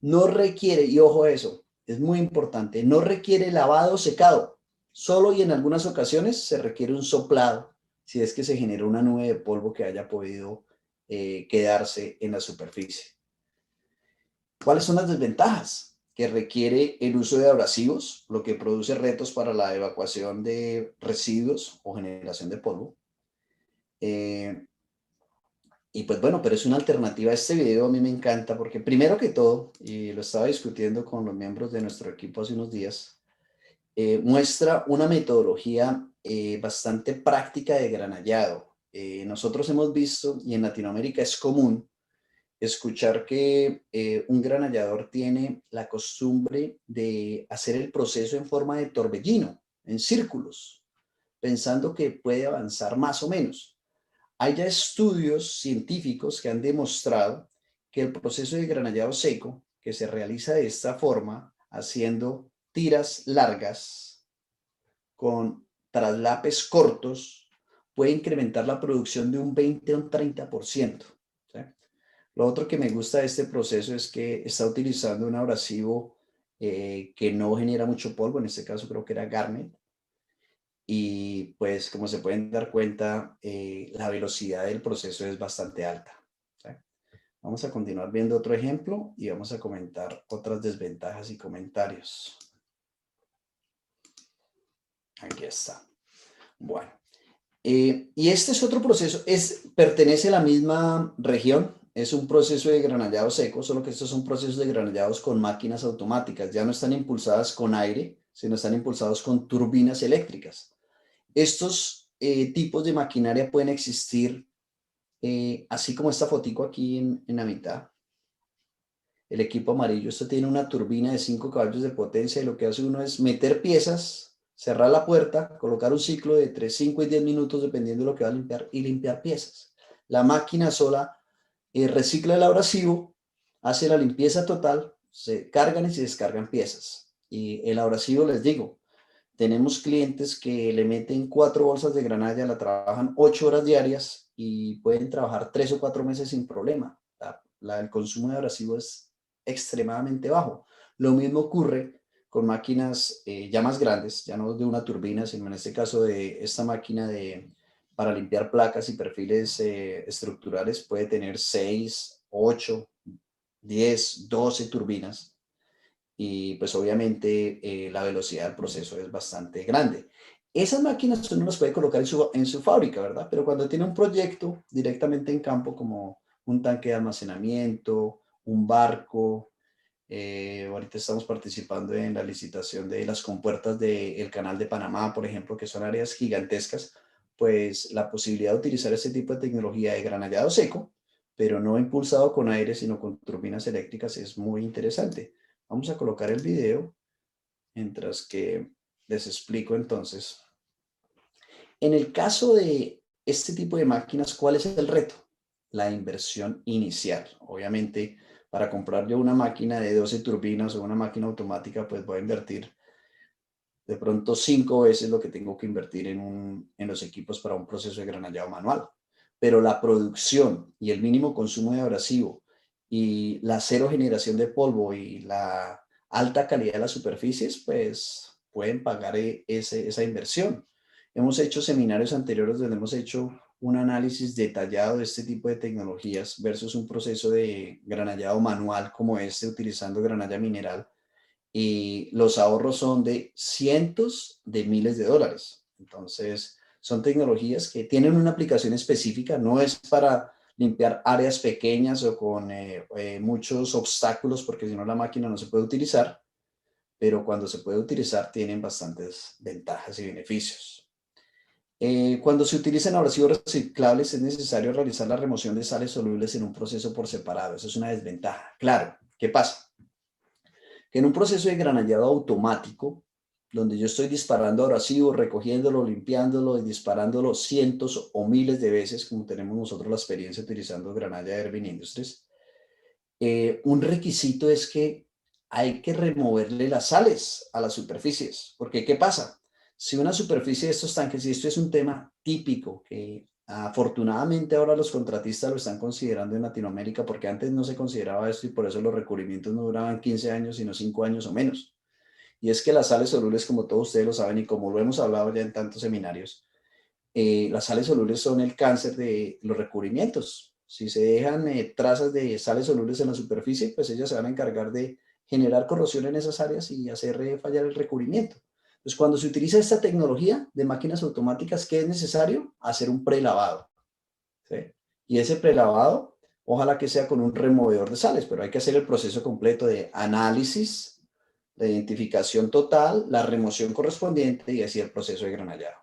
No requiere, y ojo a eso, es muy importante, no requiere lavado o secado. Solo y en algunas ocasiones se requiere un soplado, si es que se genera una nube de polvo que haya podido quedarse en la superficie. ¿Cuáles son las desventajas? Que requiere el uso de abrasivos, lo que produce retos para la evacuación de residuos o generación de polvo. Y pues bueno, pero es una alternativa. Este video a mí me encanta porque primero que todo, y lo estaba discutiendo con los miembros de nuestro equipo hace unos días, muestra una metodología bastante práctica de granallado. Nosotros hemos visto, y en Latinoamérica es común, escuchar que un granallador tiene la costumbre de hacer el proceso en forma de torbellino, en círculos, pensando que puede avanzar más o menos. Hay ya estudios científicos que han demostrado que el proceso de granallado seco, que se realiza de esta forma, haciendo tiras largas con traslapes cortos, puede incrementar la producción de un 20 o un 30%. ¿Sí? Lo otro que me gusta de este proceso es que está utilizando un abrasivo que no genera mucho polvo, en este caso creo que era Garnet, y pues como se pueden dar cuenta, la velocidad del proceso es bastante alta. ¿Sí? Vamos a continuar viendo otro ejemplo y vamos a comentar otras desventajas y comentarios. Aquí está. Bueno, Y este es otro proceso, pertenece a la misma región, es un proceso de granallado seco, solo que estos son procesos de granallados con máquinas automáticas, ya no están impulsadas con aire, sino están impulsados con turbinas eléctricas. Estos tipos de maquinaria pueden existir, así como esta fotico aquí en la mitad. El equipo amarillo, esto tiene una turbina de 5 caballos de potencia y lo que hace uno es meter piezas, cerrar la puerta, colocar un ciclo de entre 5 y 10 minutos dependiendo de lo que va a limpiar y limpiar piezas. La máquina sola recicla el abrasivo, hace la limpieza total, se cargan y se descargan piezas. Y el abrasivo, les digo, tenemos clientes que le meten 4 bolsas de granalla, la trabajan 8 horas diarias y pueden trabajar 3 o 4 meses sin problema. El consumo de abrasivo es extremadamente bajo. Lo mismo ocurre con máquinas ya más grandes, ya no de una turbina, sino en este caso de esta máquina para limpiar placas y perfiles estructurales puede tener 6, 8, 10, 12 turbinas y pues obviamente la velocidad del proceso es bastante grande. Esas máquinas uno las puede colocar en su fábrica, ¿verdad? Pero cuando tiene un proyecto directamente en campo como un tanque de almacenamiento, un barco, ahorita estamos participando en la licitación de las compuertas del Canal de Panamá, por ejemplo, que son áreas gigantescas, pues la posibilidad de utilizar este tipo de tecnología de granallado seco, pero no impulsado con aire, sino con turbinas eléctricas, es muy interesante. Vamos a colocar el video mientras que les explico entonces. En el caso de este tipo de máquinas, ¿cuál es el reto? La inversión inicial. Obviamente, para comprar yo una máquina de 12 turbinas o una máquina automática, pues voy a invertir de pronto 5 veces lo que tengo que invertir en los equipos para un proceso de granallado manual. Pero la producción y el mínimo consumo de abrasivo y la cero generación de polvo y la alta calidad de las superficies, pues pueden pagar esa inversión. Hemos hecho seminarios anteriores donde hemos hecho un análisis detallado de este tipo de tecnologías versus un proceso de granallado manual como este, utilizando granalla mineral y los ahorros son de cientos de miles de dólares. Entonces, son tecnologías que tienen una aplicación específica, no es para limpiar áreas pequeñas o con muchos obstáculos, porque si no la máquina no se puede utilizar, pero cuando se puede utilizar tienen bastantes ventajas y beneficios. Cuando se utilizan abrasivos reciclables es necesario realizar la remoción de sales solubles en un proceso por separado. Eso es una desventaja. Claro, ¿qué pasa? Que en un proceso de granallado automático, donde yo estoy disparando abrasivo, recogiéndolo, limpiándolo y disparándolo cientos o miles de veces, como tenemos nosotros la experiencia utilizando granalla de Erwin Industries, un requisito es que hay que removerle las sales a las superficies, porque ¿qué pasa? Si una superficie de estos tanques, y esto es un tema típico que afortunadamente ahora los contratistas lo están considerando en Latinoamérica, porque antes no se consideraba esto y por eso los recubrimientos no duraban 15 años, sino 5 años o menos. Y es que las sales solubles, como todos ustedes lo saben y como lo hemos hablado ya en tantos seminarios, las sales solubles son el cáncer de los recubrimientos. Si se dejan trazas de sales solubles en la superficie, pues ellas se van a encargar de generar corrosión en esas áreas y hacer fallar el recubrimiento. Entonces, cuando se utiliza esta tecnología de máquinas automáticas, ¿qué es necesario? Hacer un prelavado, ¿sí? Y ese prelavado, ojalá que sea con un removedor de sales, pero hay que hacer el proceso completo de análisis, la identificación total, la remoción correspondiente y así el proceso de granallado.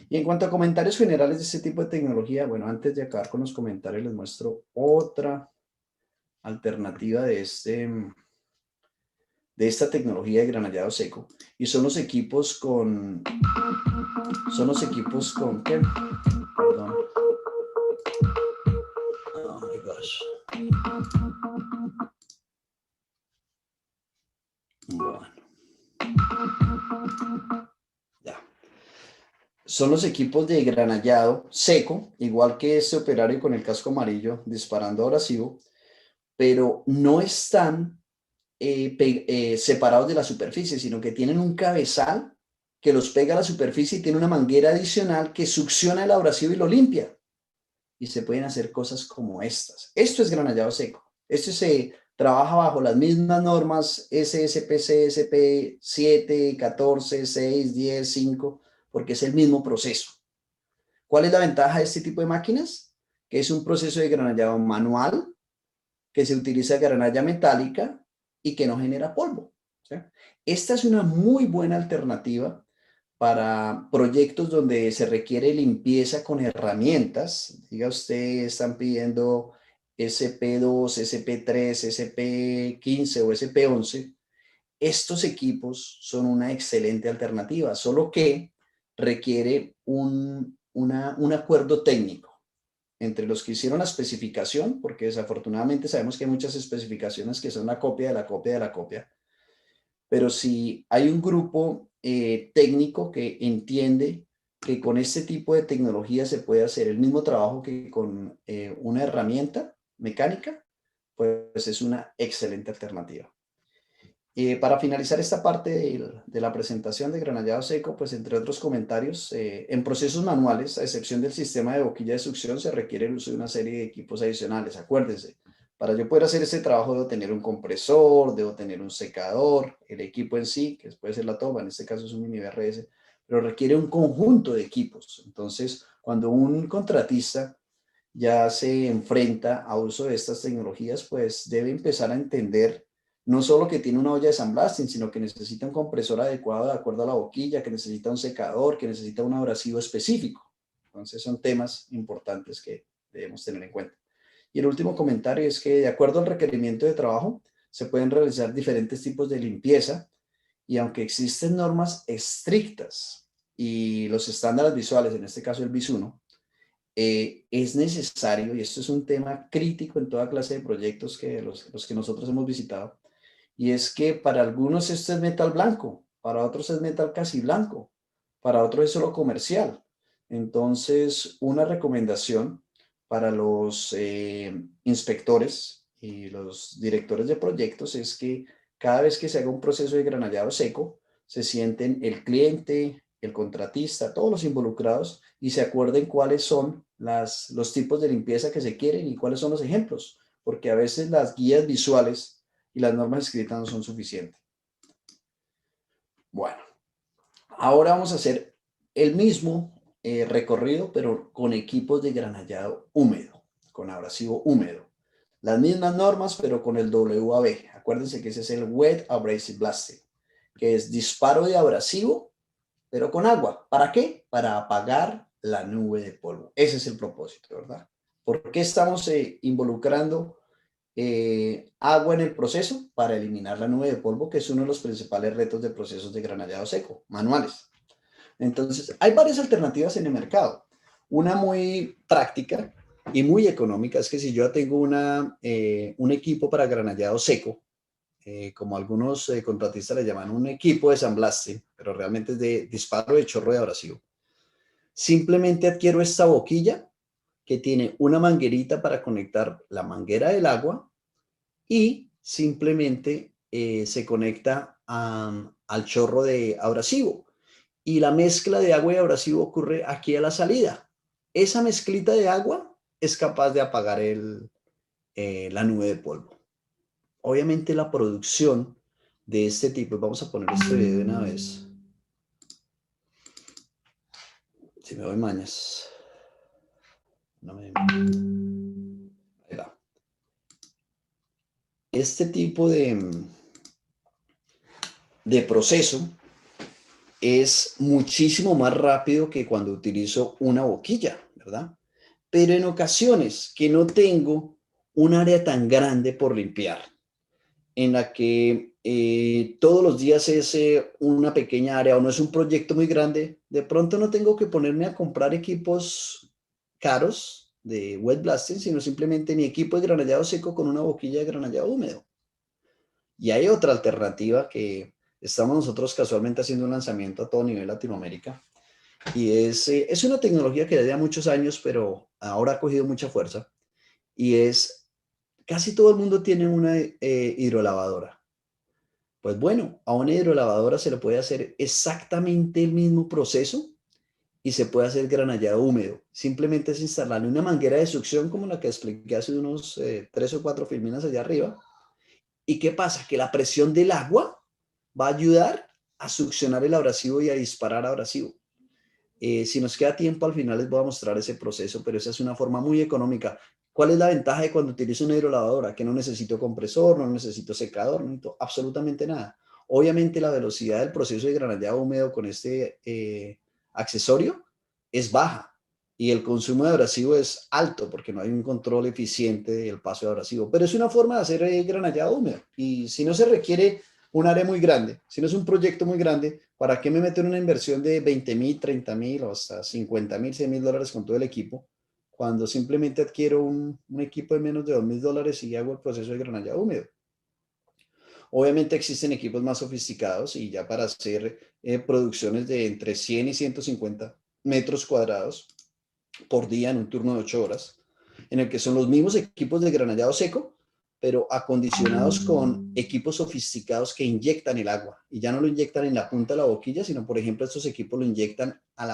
Y en cuanto a comentarios generales de este tipo de tecnología, bueno, antes de acabar con los comentarios, les muestro otra alternativa de esta tecnología de granallado seco. Y son los equipos con, ¿qué? Perdón. Oh my gosh. Bueno. Ya. Son los equipos de granallado seco, igual que este operario con el casco amarillo disparando abrasivo, pero no están separados de la superficie, sino que tienen un cabezal que los pega a la superficie y tiene una manguera adicional que succiona el abrasivo y lo limpia. Y se pueden hacer cosas como estas. Esto es granallado seco. Esto se trabaja bajo las mismas normas SSPC, SP 7, 14, 6, 10, 5, porque es el mismo proceso. ¿Cuál es la ventaja de este tipo de máquinas? Que es un proceso de granallado manual, que se utiliza granalla metálica y que no genera polvo. ¿Sí? Esta es una muy buena alternativa para proyectos donde se requiere limpieza con herramientas. Diga usted, están pidiendo SP2, SP3, SP15 o SP11. Estos equipos son una excelente alternativa, solo que requiere un acuerdo técnico entre los que hicieron la especificación, porque desafortunadamente sabemos que hay muchas especificaciones que son la copia de la copia de la copia, pero si hay un grupo técnico que entiende que con este tipo de tecnología se puede hacer el mismo trabajo que con una herramienta mecánica, pues es una excelente alternativa. Para finalizar esta parte de la presentación de granallado seco, pues entre otros comentarios, en procesos manuales, a excepción del sistema de boquilla de succión, se requiere el uso de una serie de equipos adicionales. Acuérdense, para yo poder hacer este trabajo debo tener un compresor, debo tener un secador, el equipo en sí, que puede ser la toma, en este caso es un mini BRS, pero requiere un conjunto de equipos. Entonces, cuando un contratista ya se enfrenta a uso de estas tecnologías, pues debe empezar a entender no solo que tiene una olla de sandblasting, sino que necesita un compresor adecuado de acuerdo a la boquilla, que necesita un secador, que necesita un abrasivo específico. Entonces son temas importantes que debemos tener en cuenta. Y el último comentario es que de acuerdo al requerimiento de trabajo, se pueden realizar diferentes tipos de limpieza y aunque existen normas estrictas y los estándares visuales, en este caso el BIS 1, es necesario, y esto es un tema crítico en toda clase de proyectos que los que nosotros hemos visitado, y es que para algunos esto es metal blanco, para otros es metal casi blanco, para otros es solo comercial. Entonces, una recomendación para los inspectores y los directores de proyectos es que cada vez que se haga un proceso de granallado seco, se sienten el cliente, el contratista, todos los involucrados y se acuerden cuáles son los tipos de limpieza que se quieren y cuáles son los ejemplos, porque a veces las guías visuales y las normas escritas no son suficientes. Bueno, ahora vamos a hacer el mismo recorrido, pero con equipos de granallado húmedo, con abrasivo húmedo. Las mismas normas, pero con el WAB. Acuérdense que ese es el Wet Abrasive Blasting, que es disparo de abrasivo, pero con agua. ¿Para qué? Para apagar la nube de polvo. Ese es el propósito, ¿verdad? ¿Por qué estamos involucrando agua en el proceso? Para eliminar la nube de polvo, que es uno de los principales retos de procesos de granallado seco, manuales. Entonces, hay varias alternativas en el mercado. Una muy práctica y muy económica es que si yo tengo un equipo para granallado seco, como algunos contratistas le llaman un equipo de sandblasting, pero realmente es de disparo de chorro de abrasivo. Simplemente adquiero esta boquilla que tiene una manguerita para conectar la manguera del agua y simplemente se conecta al chorro de abrasivo. Y la mezcla de agua y abrasivo ocurre aquí a la salida. Esa mezclita de agua es capaz de apagar la nube de polvo. Obviamente la producción de este tipo, vamos a poner este video de una vez. Si me doy mañas. No me... Ahí va. Este tipo de proceso es muchísimo más rápido que cuando utilizo una boquilla, ¿verdad? Pero en ocasiones que no tengo un área tan grande por limpiar, en la que todos los días es una pequeña área o no es un proyecto muy grande, de pronto no tengo que ponerme a comprar equipos caros de wet blasting, sino simplemente mi equipo de granallado seco con una boquilla de granallado húmedo. Y hay otra alternativa que estamos nosotros casualmente haciendo un lanzamiento a todo nivel Latinoamérica, y es una tecnología que desde hace muchos años, pero ahora ha cogido mucha fuerza, y es, casi todo el mundo tiene una hidrolavadora. Pues bueno, a una hidrolavadora se le puede hacer exactamente el mismo proceso y se puede hacer granallado húmedo. Simplemente es instalarle una manguera de succión como la que expliqué hace unos 3 o 4 filminas allá arriba. ¿Y qué pasa? Que la presión del agua va a ayudar a succionar el abrasivo y a disparar abrasivo. Si nos queda tiempo, al final les voy a mostrar ese proceso, pero esa es una forma muy económica. ¿Cuál es la ventaja de cuando utilizo una hidrolavadora? Que no necesito compresor, no necesito secador, no necesito absolutamente nada. Obviamente la velocidad del proceso de granallado húmedo con este accesorio es baja y el consumo de abrasivo es alto porque no hay un control eficiente del paso de abrasivo, pero es una forma de hacer granallado húmedo y si no se requiere un área muy grande, si no es un proyecto muy grande, ¿para qué me meto en una inversión de 20,000, 30,000 o hasta 50,000, 100,000 dólares con todo el equipo? Cuando simplemente adquiero un equipo de menos de 2,000 dólares y hago el proceso de granallado húmedo. Obviamente existen equipos más sofisticados y ya para hacer producciones de entre 100 y 150 metros cuadrados por día en un turno de 8 horas, en el que son los mismos equipos de granallado seco, pero acondicionados con equipos sofisticados que inyectan el agua. Y ya no lo inyectan en la punta de la boquilla, sino, por ejemplo, estos equipos lo inyectan a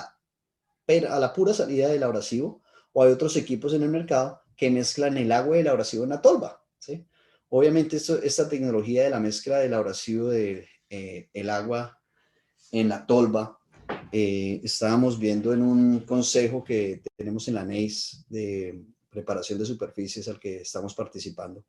la pura salida del abrasivo, o hay otros equipos en el mercado que mezclan el agua y el abrasivo en la tolva, ¿sí? Obviamente esta tecnología de la mezcla del abrasivo del el agua en la tolva, estábamos viendo en un consejo que tenemos en la NEIS de preparación de superficies al que estamos participando.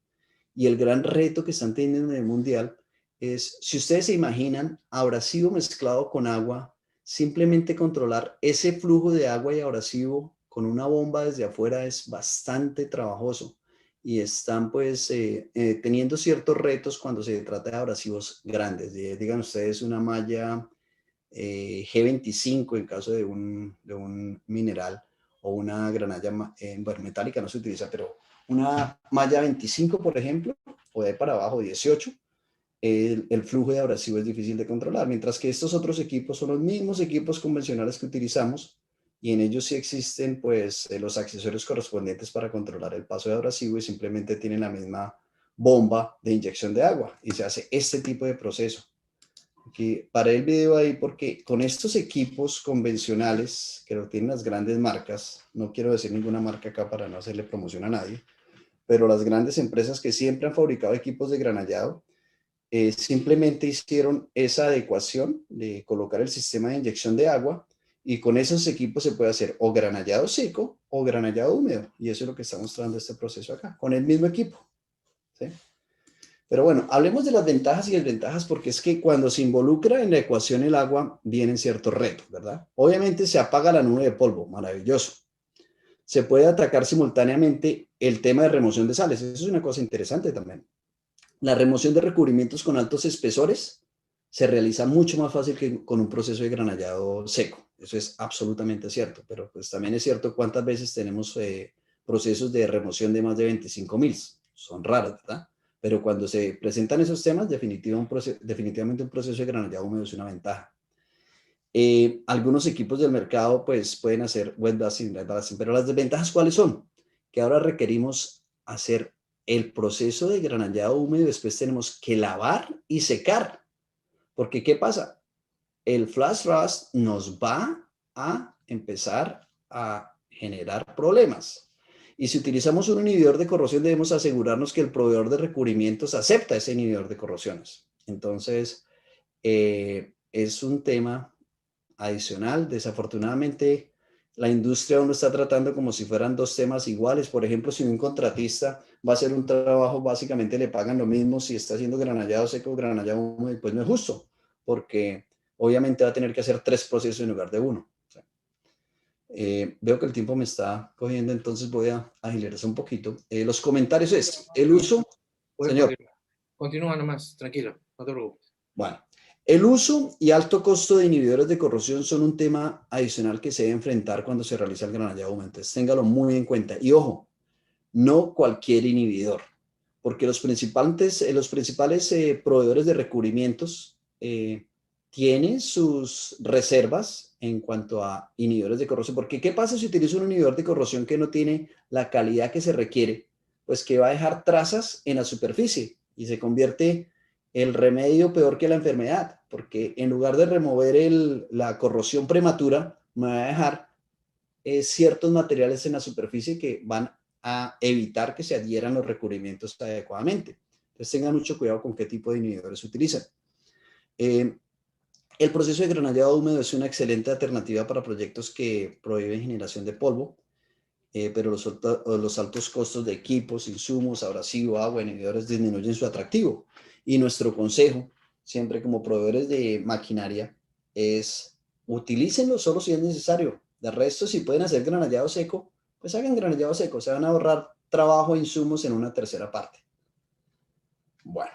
Y el gran reto que están teniendo en el mundial es, si ustedes se imaginan, abrasivo mezclado con agua, simplemente controlar ese flujo de agua y abrasivo con una bomba desde afuera es bastante trabajoso y están pues teniendo ciertos retos cuando se trata de abrasivos grandes. Digan ustedes una malla G25 en caso de un mineral o una granalla bueno, metálica no se utiliza, pero una malla 25, por ejemplo, o de ahí para abajo 18, el flujo de abrasivo es difícil de controlar, mientras que estos otros equipos son los mismos equipos convencionales que utilizamos y en ellos sí existen pues los accesorios correspondientes para controlar el paso de abrasivo y simplemente tienen la misma bomba de inyección de agua y se hace este tipo de proceso. Aquí paré el video ahí porque con estos equipos convencionales que lo tienen las grandes marcas, no quiero decir ninguna marca acá para no hacerle promoción a nadie, pero las grandes empresas que siempre han fabricado equipos de granallado, simplemente hicieron esa adecuación de colocar el sistema de inyección de agua y con esos equipos se puede hacer o granallado seco o granallado húmedo. Y eso es lo que está mostrando este proceso acá, con el mismo equipo, ¿sí? Pero bueno, hablemos de las ventajas y desventajas porque es que cuando se involucra en la ecuación el agua vienen ciertos retos, ¿verdad? Obviamente se apaga la nube de polvo, maravilloso. Se puede atacar simultáneamente el tema de remoción de sales, eso es una cosa interesante también. La remoción de recubrimientos con altos espesores se realiza mucho más fácil que con un proceso de granallado seco, eso es absolutamente cierto, pero pues también es cierto cuántas veces tenemos procesos de remoción de más de 25,000, son raros, ¿verdad? Pero cuando se presentan esos temas, definitivamente un proceso de granallado húmedo es una ventaja. Algunos equipos del mercado pues pueden hacer wet blasting, dry blasting, pero las desventajas ¿cuáles son? Que ahora requerimos hacer el proceso de granallado húmedo y después tenemos que lavar y secar. Porque ¿qué pasa? El flash rust nos va a empezar a generar problemas. Y si utilizamos un inhibidor de corrosión, debemos asegurarnos que el proveedor de recubrimientos acepta ese inhibidor de corrosiones. Entonces, es un tema adicional. Desafortunadamente, la industria aún lo está tratando como si fueran dos temas iguales. Por ejemplo, si un contratista va a hacer un trabajo, básicamente le pagan lo mismo si está haciendo granallado seco o granallado húmedo, pues no es justo, porque obviamente va a tener que hacer tres procesos en lugar de uno. O sea, veo que el tiempo me está cogiendo, entonces voy a agilizar un poquito. Los comentarios es, el uso, Puedes señor. continuar. Continúa nomás, tranquilo, no te preocupes. Bueno, el uso y alto costo de inhibidores de corrosión son un tema adicional que se debe enfrentar cuando se realiza el granallado húmedo. Entonces, téngalo muy en cuenta. Y ojo, no cualquier inhibidor, porque los principales proveedores de recubrimientos tienen sus reservas en cuanto a inhibidores de corrosión. Porque, ¿qué pasa si utilizo un inhibidor de corrosión que no tiene la calidad que se requiere? Pues que va a dejar trazas en la superficie y se convierte el remedio peor que la enfermedad, porque en lugar de remover la corrosión prematura, me va a dejar ciertos materiales en la superficie que van a evitar que se adhieran los recubrimientos adecuadamente. Entonces tengan mucho cuidado con qué tipo de inhibidores utilizan. El proceso de granallado húmedo es una excelente alternativa para proyectos que prohíben generación de polvo, pero los altos costos de equipos, insumos, abrasivo, agua, inhibidores disminuyen su atractivo. Y nuestro consejo, siempre como proveedores de maquinaria, es utilícenlo solo si es necesario. De resto, si pueden hacer granallado seco, pues hagan granallado seco. Se van a ahorrar trabajo e insumos en una tercera parte. Bueno.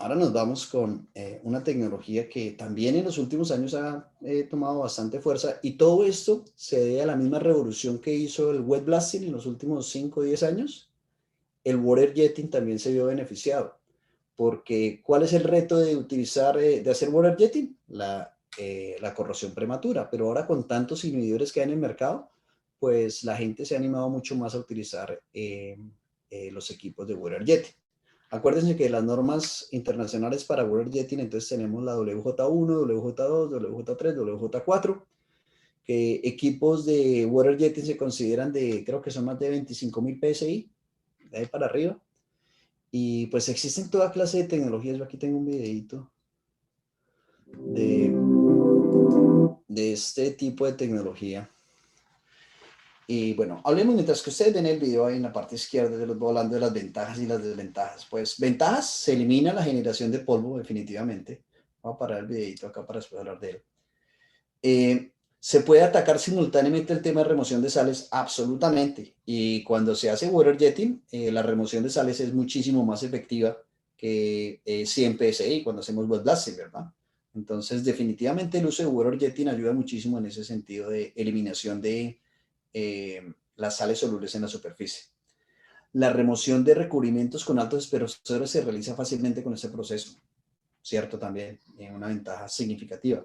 Ahora nos vamos con una tecnología que también en los últimos años ha tomado bastante fuerza y todo esto se debe a la misma revolución que hizo el wet blasting en los últimos 5 o 10 años. El water jetting también se vio beneficiado porque ¿cuál es el reto de utilizar, de hacer water jetting? La corrosión prematura, pero ahora con tantos inhibidores que hay en el mercado, pues la gente se ha animado mucho más a utilizar los equipos de water jetting. Acuérdense que las normas internacionales para water jetting, entonces tenemos la WJ1, WJ2, WJ3, WJ4, que equipos de water jetting se consideran de, creo que son más de 25.000 PSI, de ahí para arriba. Y pues existen toda clase de tecnologías. Yo aquí tengo un videito de este tipo de tecnología. Y bueno, hablemos mientras que ustedes ven el video ahí en la parte izquierda, de los hablando de las ventajas y las desventajas. Pues ventajas, se elimina la generación de polvo definitivamente. Voy a parar el videito acá para después hablar de él. Se puede atacar simultáneamente el tema de remoción de sales, absolutamente. Y cuando se hace water jetting, la remoción de sales es muchísimo más efectiva que 100 PSI cuando hacemos wet blasting, ¿verdad? Entonces, definitivamente el uso de water jetting ayuda muchísimo en ese sentido de eliminación de las sales solubles en la superficie. La remoción de recubrimientos con altos esperosores se realiza fácilmente con este proceso, ¿cierto? También una ventaja significativa.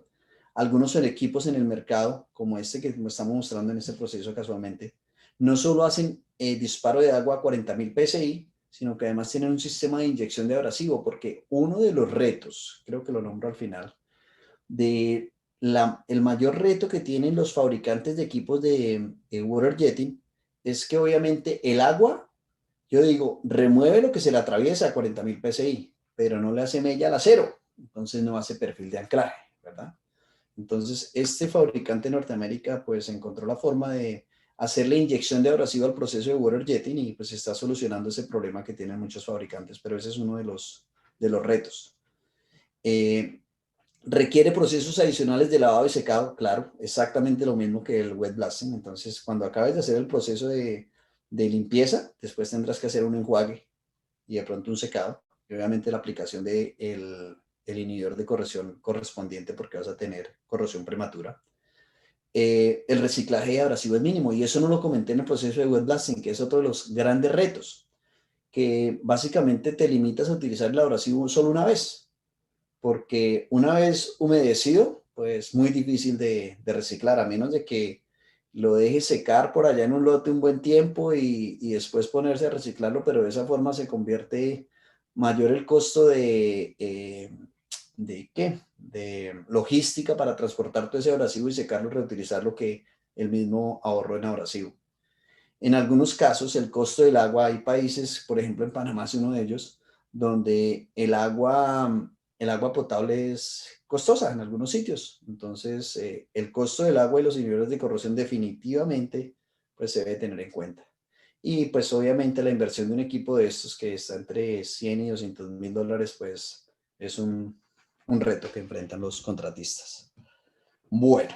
Algunos equipos en el mercado, como este que estamos mostrando en este proceso casualmente, no solo hacen disparo de agua a 40.000 PSI, sino que además tienen un sistema de inyección de abrasivo, porque uno de los retos, creo que lo nombro al final, el mayor reto que tienen los fabricantes de equipos de water jetting es que obviamente el agua, yo digo, remueve lo que se le atraviesa a 40.000 PSI, pero no le hace mella al acero, entonces no hace perfil de anclaje, ¿verdad? Entonces, este fabricante en Norteamérica pues encontró la forma de hacerle inyección de abrasivo al proceso de water jetting y pues está solucionando ese problema que tienen muchos fabricantes, pero ese es uno de los retos. Requiere procesos adicionales de lavado y secado, claro, exactamente lo mismo que el wet blasting. Entonces, cuando acabes de hacer el proceso de limpieza, después tendrás que hacer un enjuague y de pronto un secado. Y obviamente la aplicación de el inhibidor de corrosión correspondiente porque vas a tener corrosión prematura. El reciclaje de abrasivo es mínimo y eso no lo comenté en el proceso de wet blasting, que es otro de los grandes retos, que básicamente te limitas a utilizar el abrasivo solo una vez porque una vez humedecido, pues muy difícil de reciclar, a menos de que lo dejes secar por allá en un lote un buen tiempo y después ponerse a reciclarlo, pero de esa forma se convierte mayor el costo de logística para transportar todo ese abrasivo y secarlo y reutilizarlo que el mismo ahorro en abrasivo. En algunos casos, el costo del agua, hay países, por ejemplo en Panamá es uno de ellos, donde el agua potable es costosa en algunos sitios. Entonces, el costo del agua y los inhibidores de corrosión definitivamente pues, se debe tener en cuenta. Y pues obviamente la inversión de un equipo de estos que está entre 100 y 200.000 dólares, pues es un reto que enfrentan los contratistas. Bueno.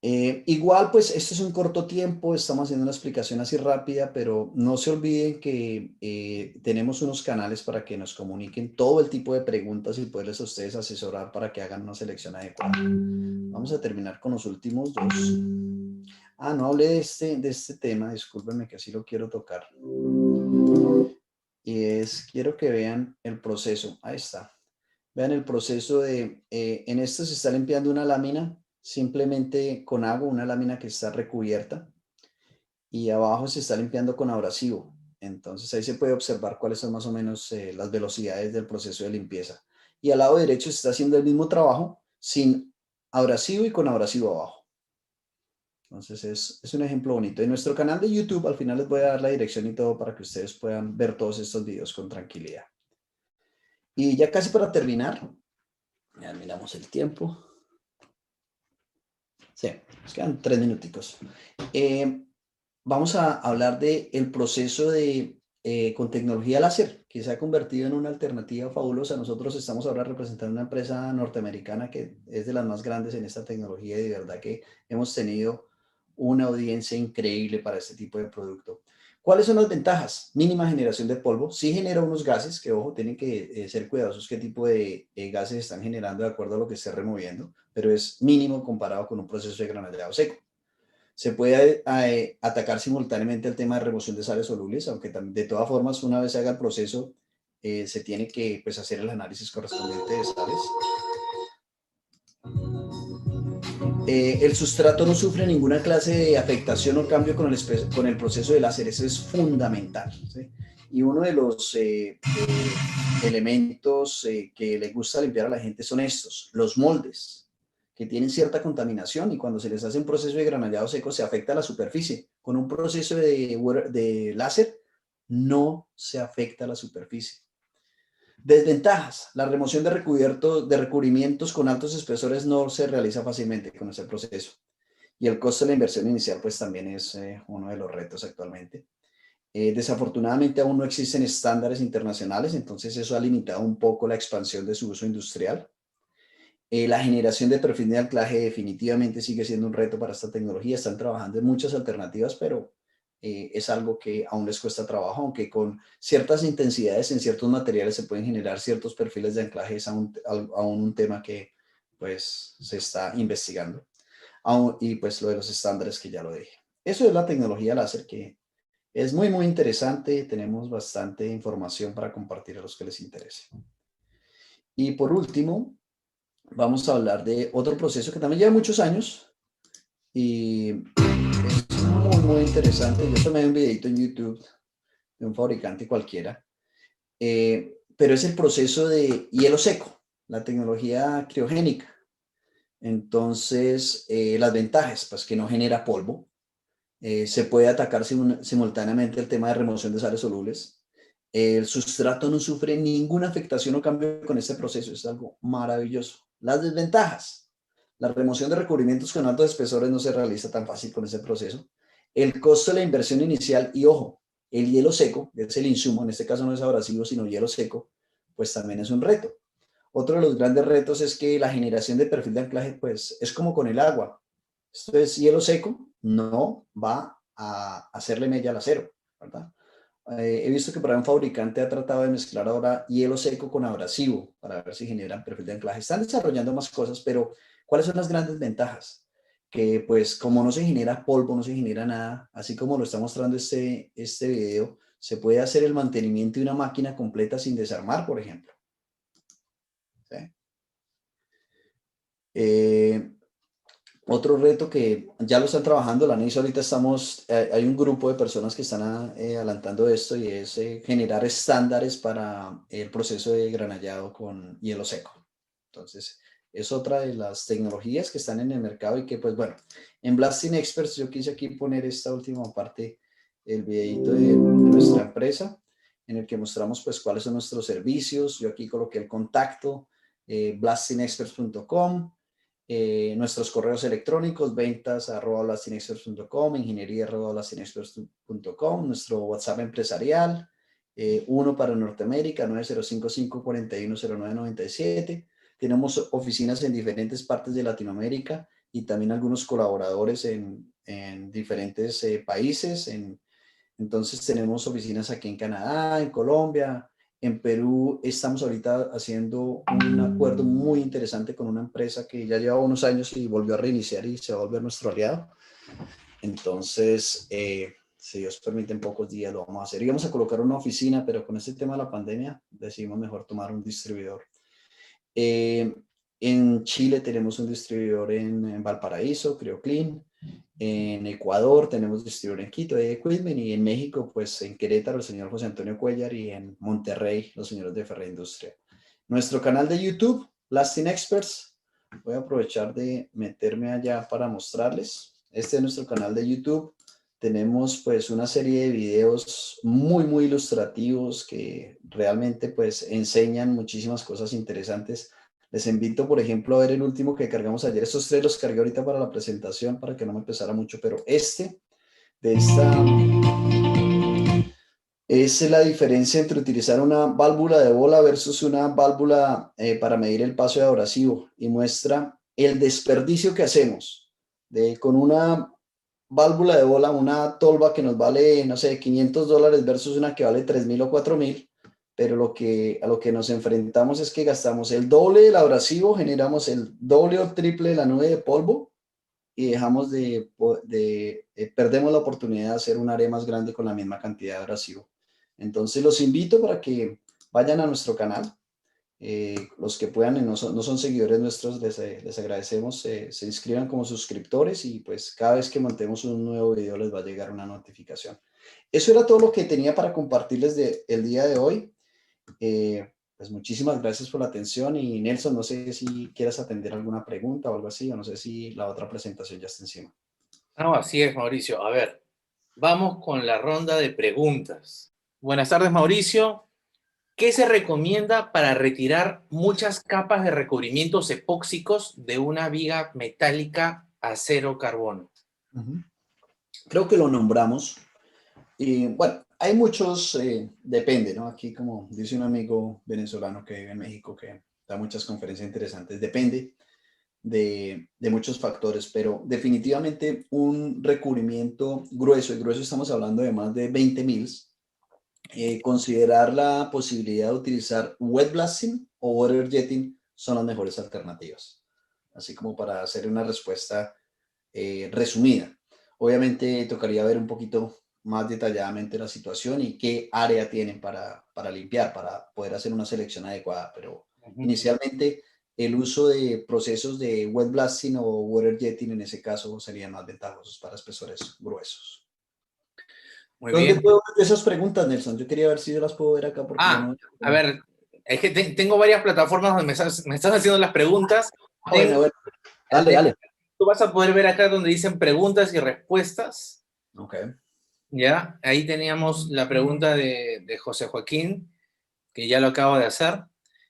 Igual, pues esto es un corto tiempo, estamos haciendo una explicación así rápida, pero no se olviden que tenemos unos canales para que nos comuniquen todo el tipo de preguntas y poderles a ustedes asesorar para que hagan una selección adecuada. Vamos a terminar con los últimos dos. No hablé de este tema, discúlpenme que así lo quiero tocar. Y quiero que vean el proceso, ahí está. Vean el proceso en esto se está limpiando una lámina simplemente con agua, una lámina que está recubierta y abajo se está limpiando con abrasivo. Entonces ahí se puede observar cuáles son más o menos las velocidades del proceso de limpieza. Y al lado derecho se está haciendo el mismo trabajo sin abrasivo y con abrasivo abajo. Entonces es un ejemplo bonito. En nuestro canal de YouTube al final les voy a dar la dirección y todo para que ustedes puedan ver todos estos videos con tranquilidad. Y ya casi para terminar, Ya miramos el tiempo. Sí, nos quedan 3 minuticos. Vamos a hablar del proceso con tecnología láser, que se ha convertido en una alternativa fabulosa. Nosotros estamos ahora representando una empresa norteamericana que es de las más grandes en esta tecnología y de verdad que hemos tenido una audiencia increíble para este tipo de producto. ¿Cuáles son las ventajas? Mínima generación de polvo. Sí genera unos gases, que ojo, tienen que ser cuidadosos qué tipo de gases están generando de acuerdo a lo que esté removiendo, pero es mínimo comparado con un proceso de granallado seco. Se puede atacar simultáneamente el tema de remoción de sales solubles, aunque de todas formas, una vez se haga el proceso, se tiene que pues, hacer el análisis correspondiente de sales. El sustrato no sufre ninguna clase de afectación o cambio con el proceso de láser, eso es fundamental, ¿sí? Y uno de los elementos que le gusta limpiar a la gente son estos, los moldes, que tienen cierta contaminación y cuando se les hace un proceso de granallado seco se afecta la superficie. Con un proceso de láser no se afecta la superficie. Desventajas. La remoción de recubrimientos con altos espesores no se realiza fácilmente con ese proceso. Y el costo de la inversión inicial pues también es uno de los retos actualmente. Desafortunadamente aún no existen estándares internacionales, entonces eso ha limitado un poco la expansión de su uso industrial. La generación de perfil de anclaje definitivamente sigue siendo un reto para esta tecnología. Están trabajando en muchas alternativas, pero es algo que aún les cuesta trabajo, aunque con ciertas intensidades en ciertos materiales se pueden generar ciertos perfiles de anclaje, es aún un tema que pues se está investigando. Y pues lo de los estándares que ya lo dije. Eso es la tecnología láser que es muy, muy interesante. Tenemos bastante información para compartir a los que les interese. Y por último, vamos a hablar de otro proceso que también lleva muchos años y es muy, muy interesante. Yo tomé un videito en YouTube de un fabricante cualquiera, pero es el proceso de hielo seco, la tecnología criogénica. Entonces, las ventajas, pues que no genera polvo. Se puede atacar simultáneamente el tema de remoción de sales solubles. El sustrato no sufre ninguna afectación o cambio con este proceso. Es algo maravilloso. Las desventajas. La remoción de recubrimientos con altos espesores no se realiza tan fácil con ese proceso. El costo de la inversión inicial y, ojo, el hielo seco, que es el insumo, en este caso no es abrasivo, sino hielo seco, pues también es un reto. Otro de los grandes retos es que la generación de perfil de anclaje, pues es como con el agua. Esto es hielo seco, no va a hacerle mella al acero, ¿verdad? He visto que por ahí un fabricante ha tratado de mezclar ahora hielo seco con abrasivo para ver si generan perfil de anclaje. Están desarrollando más cosas, pero ¿cuáles son las grandes ventajas? Que pues como no se genera polvo, no se genera nada, así como lo está mostrando este video, se puede hacer el mantenimiento de una máquina completa sin desarmar, por ejemplo. ¿Sí? Otro reto que ya lo están trabajando, la NIS ahorita hay un grupo de personas que están adelantando esto y es generar estándares para el proceso de granallado con hielo seco. Entonces, es otra de las tecnologías que están en el mercado y que pues bueno, en Blasting Experts yo quise aquí poner esta última parte, el videito de nuestra empresa, en el que mostramos pues cuáles son nuestros servicios. Yo aquí coloqué el contacto, blastingexperts.com. Nuestros correos electrónicos, ventas@blastingexperts.com, ingeniería@blastingexperts.com, nuestro WhatsApp empresarial, uno para Norteamérica, 9055-410997. Tenemos oficinas en diferentes partes de Latinoamérica y también algunos colaboradores en diferentes países. Entonces tenemos oficinas aquí en Canadá, en Colombia, en Perú. Estamos ahorita haciendo un acuerdo muy interesante con una empresa que ya lleva unos años y volvió a reiniciar y se va a volver nuestro aliado. Entonces, si Dios permite, en pocos días lo vamos a hacer. Íbamos a colocar una oficina, pero con este tema de la pandemia decidimos mejor tomar un distribuidor. En Chile tenemos un distribuidor en Valparaíso, CrioClean. En Ecuador tenemos distribuidor en Quito, Equipment, y en México, pues en Querétaro, el señor José Antonio Cuellar, y en Monterrey, los señores de Ferre Industria. Nuestro canal de YouTube, Blasting Experts, voy a aprovechar de meterme allá para mostrarles. Este es nuestro canal de YouTube. Tenemos pues una serie de videos muy, muy ilustrativos que realmente pues enseñan muchísimas cosas interesantes. Les invito, por ejemplo, a ver el último que cargamos ayer. Estos tres los cargué ahorita para la presentación, para que no me pesara mucho, pero de esta, es la diferencia entre utilizar una válvula de bola versus una válvula para medir el paso de abrasivo, y muestra el desperdicio que hacemos con una válvula de bola, una tolva que nos vale, no sé, $500 versus una que vale 3.000 o 4.000, pero a lo que nos enfrentamos es que gastamos el doble del abrasivo, generamos el doble o triple de la nube de polvo y perdemos la oportunidad de hacer un área más grande con la misma cantidad de abrasivo. Entonces los invito para que vayan a nuestro canal. Los que puedan y no son seguidores nuestros, les agradecemos, se inscriban como suscriptores y pues cada vez que montemos un nuevo video les va a llegar una notificación. Eso era todo lo que tenía para compartirles el día de hoy. Pues muchísimas gracias por la atención y Nelson, no sé si quieras atender alguna pregunta o algo así, o no sé si la otra presentación ya está encima. No, así es, Mauricio. A ver, vamos con la ronda de preguntas. Buenas tardes, Mauricio. ¿Qué se recomienda para retirar muchas capas de recubrimientos epóxicos de una viga metálica acero carbono? Creo que lo nombramos. Y bueno, hay muchos, depende, ¿no? Aquí, como dice un amigo venezolano que vive en México, que da muchas conferencias interesantes, depende de muchos factores, pero definitivamente un recubrimiento grueso, y grueso estamos hablando de más de 20 mils, considerar la posibilidad de utilizar wet blasting o water jetting son las mejores alternativas. Así como para hacer una respuesta resumida. Obviamente tocaría ver un poquito más detalladamente la situación y qué área tienen para limpiar, para poder hacer una selección adecuada, pero inicialmente el uso de procesos de wet blasting o water jetting en ese caso serían más ventajosos para espesores gruesos. Muy ¿Dónde bien. puedo ver esas preguntas, Nelson? Yo quería ver si yo las puedo ver acá porque yo no... A ver, es que tengo varias plataformas donde me estás haciendo las preguntas. Bueno, dale. Tú vas a poder ver acá donde dicen preguntas y respuestas. Ok. Ya, ahí teníamos la pregunta de José Joaquín, que ya lo acabo de hacer.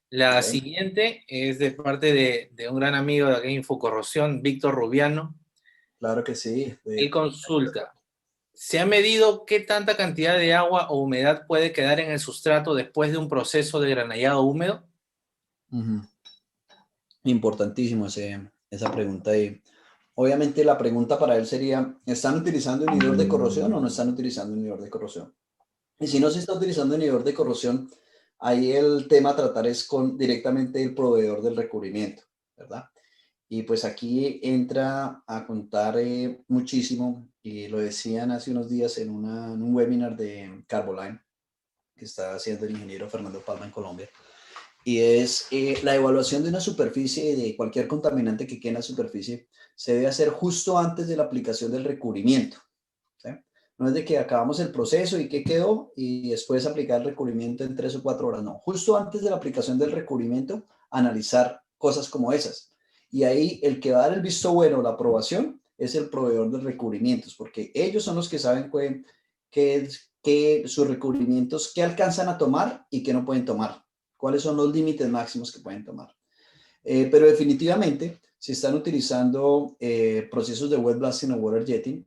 La siguiente es de parte de un gran amigo de aquí en Infocorrosión, Víctor Rubiano. Claro que sí. Él consulta, ¿se ha medido qué tanta cantidad de agua o humedad puede quedar en el sustrato después de un proceso de granallado húmedo? Importantísimo esa pregunta. Y obviamente la pregunta para él sería, ¿están utilizando inhibidor de corrosión o no están utilizando inhibidor de corrosión? Y si no se está utilizando inhibidor de corrosión, ahí el tema a tratar es con directamente el proveedor del recubrimiento, ¿verdad? Y pues aquí entra a contar muchísimo, y lo decían hace unos días en un webinar de Carboline, que está haciendo el ingeniero Fernando Palma en Colombia, y es la evaluación de una superficie, de cualquier contaminante que quede en la superficie, se debe hacer justo antes de la aplicación del recubrimiento. ¿Sí? No es de que acabamos el proceso y qué quedó y después aplicar el recubrimiento en 3 o 4 horas, no. Justo antes de la aplicación del recubrimiento, analizar cosas como esas. Y ahí el que va a dar el visto bueno, la aprobación, es el proveedor de recubrimientos, porque ellos son los que saben que sus recubrimientos, qué alcanzan a tomar y qué no pueden tomar, cuáles son los límites máximos que pueden tomar. Pero definitivamente, si están utilizando procesos de wet blasting o water jetting,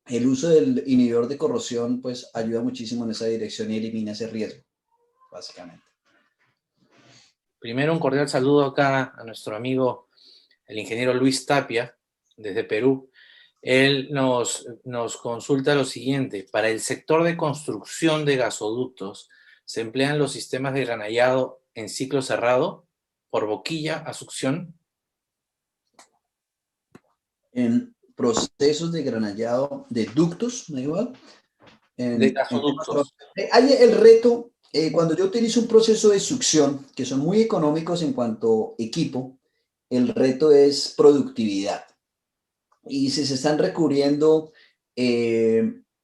el uso del inhibidor de corrosión pues ayuda muchísimo en esa dirección y elimina ese riesgo, básicamente. Primero un cordial saludo acá a nuestro amigo, el ingeniero Luis Tapia, desde Perú. Él nos consulta lo siguiente: para el sector de construcción de gasoductos, ¿se emplean los sistemas de granallado en ciclo cerrado por boquilla a succión? En procesos de granallado de ductos, ¿no igual? De gasoductos. Hay el reto, cuando yo utilizo un proceso de succión, que son muy económicos en cuanto a equipo, el reto es productividad. Y si se están recubriendo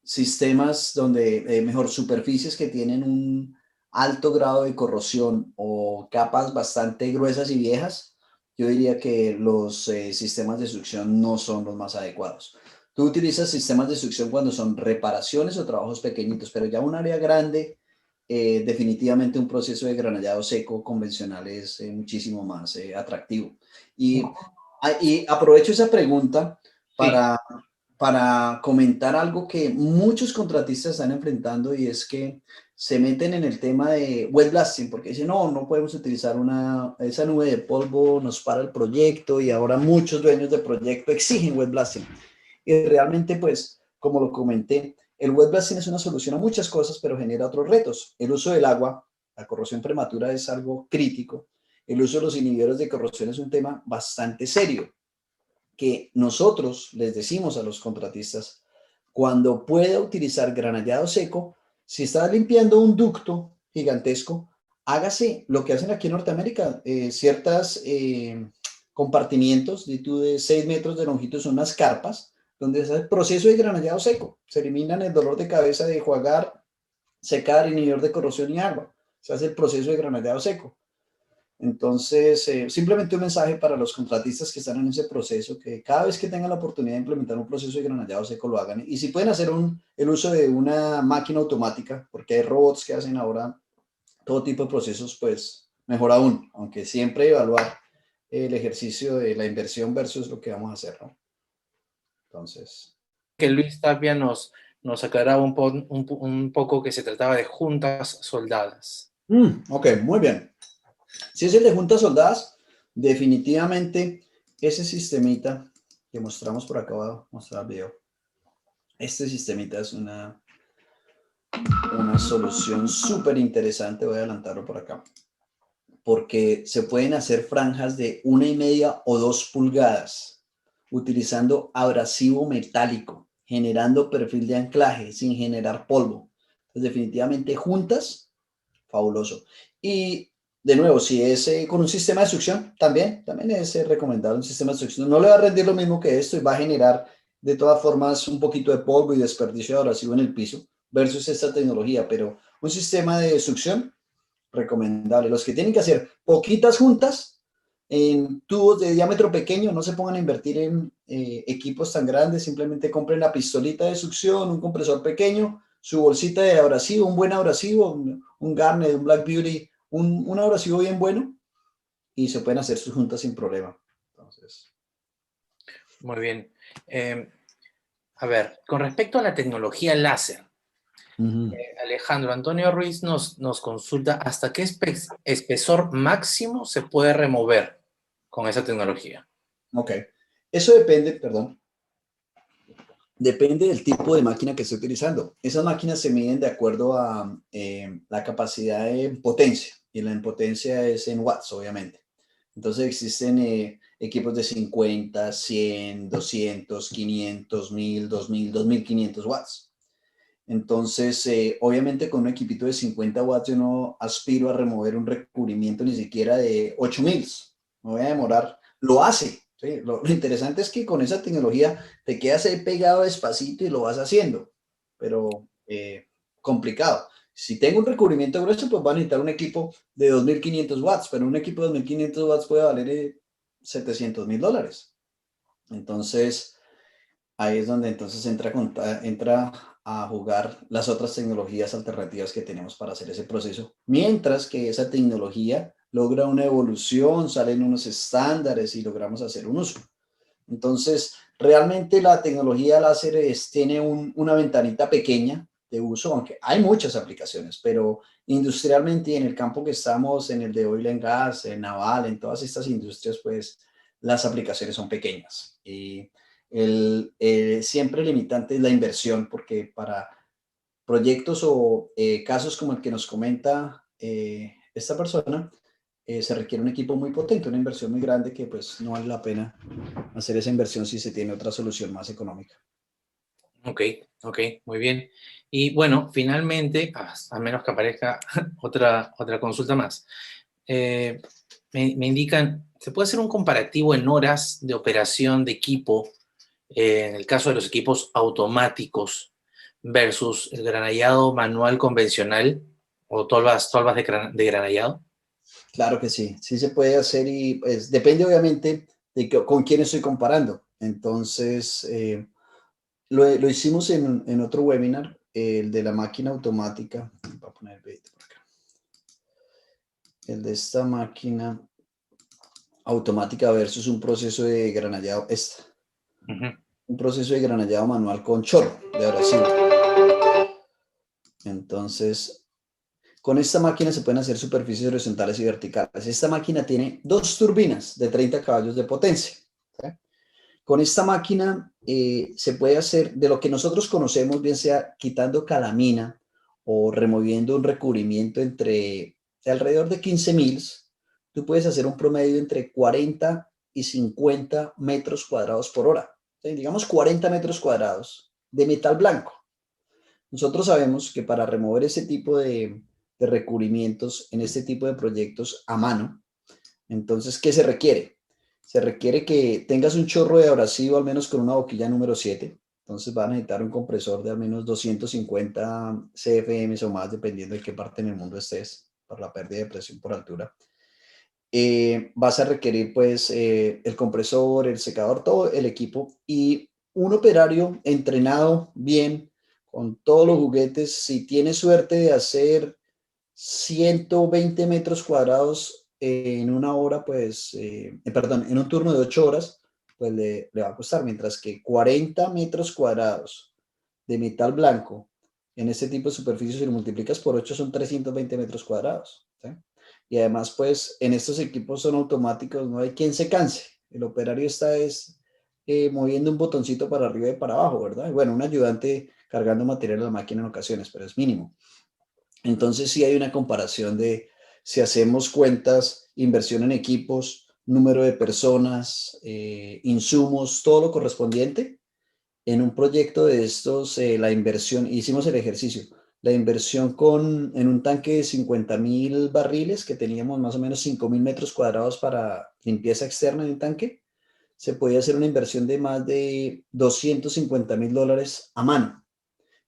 sistemas donde, mejor, superficies que tienen un alto grado de corrosión o capas bastante gruesas y viejas, yo diría que los sistemas de succión no son los más adecuados. Tú utilizas sistemas de succión cuando son reparaciones o trabajos pequeñitos, pero ya un área grande definitivamente un proceso de granallado seco convencional es muchísimo más atractivo. Y aprovecho esa pregunta Sí, para comentar algo que muchos contratistas están enfrentando, y es que se meten en el tema de wet blasting porque dicen, no, no podemos utilizar esa nube de polvo, nos para el proyecto, y ahora muchos dueños de proyecto exigen wet blasting. Y realmente, pues, como lo comenté, el wet blasting es una solución a muchas cosas, pero genera otros retos. El uso del agua, la corrosión prematura es algo crítico. El uso de los inhibidores de corrosión es un tema bastante serio, que nosotros les decimos a los contratistas: cuando pueda utilizar granallado seco, si estás limpiando un ducto gigantesco, hágase lo que hacen aquí en Norteamérica, ciertas compartimientos de 6 metros de longitud, son unas carpas, donde se hace el proceso de granallado seco. Se eliminan el dolor de cabeza de enjuagar, secar, inhibidor de corrosión y agua. Se hace el proceso de granallado seco. Entonces, simplemente un mensaje para los contratistas que están en ese proceso, que cada vez que tengan la oportunidad de implementar un proceso de granallado seco lo hagan. Y si pueden hacer el uso de una máquina automática, porque hay robots que hacen ahora todo tipo de procesos, pues mejor aún, aunque siempre evaluar el ejercicio de la inversión versus lo que vamos a hacer, ¿no? Entonces, que Luis Tapia nos aclaraba un poco que se trataba de juntas soldadas. ok, muy bien. Si es el de juntas soldadas, definitivamente ese sistemita que mostramos por acá, voy a mostrar el video. Este sistemita es una solución súper interesante. Voy a adelantarlo por acá, porque se pueden hacer franjas de 1,5 o 2 pulgadas utilizando abrasivo metálico, generando perfil de anclaje sin generar polvo. Entonces, definitivamente juntas, fabuloso. Y de nuevo, si es con un sistema de succión, también es recomendable un sistema de succión. No le va a rendir lo mismo que esto y va a generar de todas formas un poquito de polvo y desperdicio de abrasivo en el piso versus esta tecnología, pero un sistema de succión recomendable. Los que tienen que hacer poquitas juntas en tubos de diámetro pequeño, no se pongan a invertir en equipos tan grandes, simplemente compren la pistolita de succión, un compresor pequeño, su bolsita de abrasivo, un buen abrasivo, un Garnet, un Black Beauty, un abrasivo bien bueno, y se pueden hacer sus juntas sin problema. Entonces, Muy bien. A ver, con respecto a la tecnología láser, Alejandro Antonio Ruiz nos consulta hasta qué espesor máximo se puede remover con esa tecnología. ok. Eso depende, perdón, depende del tipo de máquina que esté utilizando. Esas máquinas se miden de acuerdo a la capacidad de potencia, y la potencia es en watts, obviamente. Entonces existen equipos de 50, 100, 200, 500, 1000, 2000, 2500 watts. Entonces, obviamente con un equipito de 50 watts yo no aspiro a remover un recubrimiento ni siquiera de 8000. Me voy a demorar. Lo hace. ¿Sí? Lo interesante es que con esa tecnología te quedas ahí pegado despacito y lo vas haciendo, pero complicado. Si tengo un recubrimiento grueso, pues va a necesitar un equipo de 2500 watts, pero un equipo de 2500 watts puede valer $700,000. Entonces, ahí es donde entonces entra a jugar las otras tecnologías alternativas que tenemos para hacer ese proceso, mientras que esa tecnología logra una evolución, salen unos estándares y logramos hacer un uso. Entonces, realmente la tecnología láser tiene una ventanita pequeña de uso, aunque hay muchas aplicaciones, pero industrialmente, en el campo que estamos, en el de oil and gas, en naval, en todas estas industrias, pues las aplicaciones son pequeñas. Y siempre limitante es la inversión, porque para proyectos o casos como el que nos comenta esta persona, se requiere un equipo muy potente, una inversión muy grande, que pues no vale la pena hacer esa inversión si se tiene otra solución más económica. Ok, ok, muy bien. Y bueno, finalmente, a menos que aparezca otra consulta más, eh, me indican, ¿se puede hacer un comparativo en horas de operación de equipo en el caso de los equipos automáticos versus el granallado manual convencional o tolvas de granallado? Claro que sí, sí se puede hacer, y pues depende obviamente de con quién estoy comparando. Entonces, lo hicimos en otro webinar, el de la máquina automática. Voy a poner el video por el de esta máquina automática versus un proceso de granallado, un proceso de granallado manual con chorro de abrasivo. Entonces, con esta máquina se pueden hacer superficies horizontales y verticales. Esta máquina tiene 2 turbinas de 30 caballos de potencia. ¿Sí? Con esta máquina se puede hacer de lo que nosotros conocemos, bien sea quitando calamina o removiendo un recubrimiento de alrededor de 15 mils, tú puedes hacer un promedio entre 40 y 50 metros cuadrados por hora. ¿Sí? Digamos 40 metros cuadrados de metal blanco. Nosotros sabemos que para remover ese tipo de recubrimientos en este tipo de proyectos a mano, entonces, ¿qué se requiere? Se requiere que tengas un chorro de abrasivo al menos con una boquilla número 7. Entonces va a necesitar un compresor de al menos 250 CFM o más, dependiendo de qué parte en el mundo estés, por la pérdida de presión por altura. Vas a requerir pues el compresor, el secador, todo el equipo y un operario entrenado bien con todos los juguetes. Si tiene suerte de hacer 120 metros cuadrados en una hora, pues, perdón, en un turno de 8 horas, pues le va a costar, mientras que 40 metros cuadrados de metal blanco en este tipo de superficies, si lo multiplicas por 8, son 320 metros cuadrados. ¿Sí? Y además, pues, en estos equipos son automáticos, no hay quien se canse. El operario está moviendo un botoncito para arriba y para abajo, ¿verdad? Y bueno, un ayudante cargando material a la máquina en ocasiones, pero es mínimo. Entonces sí hay una comparación de si hacemos cuentas, inversión en equipos, número de personas, insumos, todo lo correspondiente. En un proyecto de estos, la inversión, hicimos el ejercicio, la inversión en un tanque de 50,000 barriles, que teníamos más o menos 5,000 metros cuadrados para limpieza externa de un tanque, se podía hacer una inversión de más de $250,000 a mano.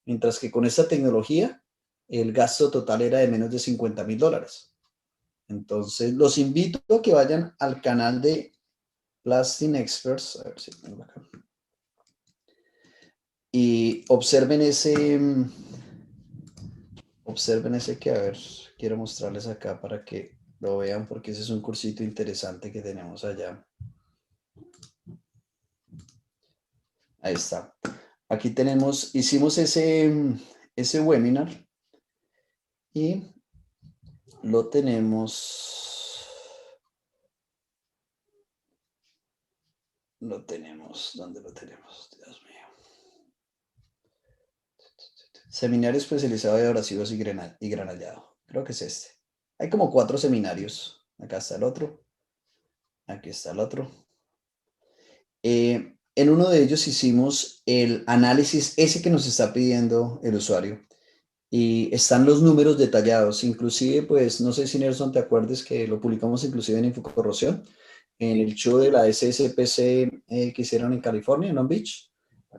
Mientras que con esta tecnología, el gasto total era de menos de $50,000. Entonces, los invito a que vayan al canal de Blasting Experts, a ver si tengo acá, y observen que, a ver, quiero mostrarles acá para que lo vean, porque ese es un cursito interesante que tenemos allá. Ahí está. Aquí tenemos, hicimos ese webinar y lo tenemos, ¿dónde lo tenemos? Dios mío. Seminario especializado de abrasivos y granallado. Creo que es este. Hay como 4 seminarios. Acá está el otro. Aquí está el otro. En uno de ellos hicimos el análisis ese que nos está pidiendo el usuario. Y están los números detallados. Inclusive, pues, no sé si Nelson te acuerdes que lo publicamos inclusive en Infocorrosión, en el show de la SSPC que hicieron en California, en Long Beach.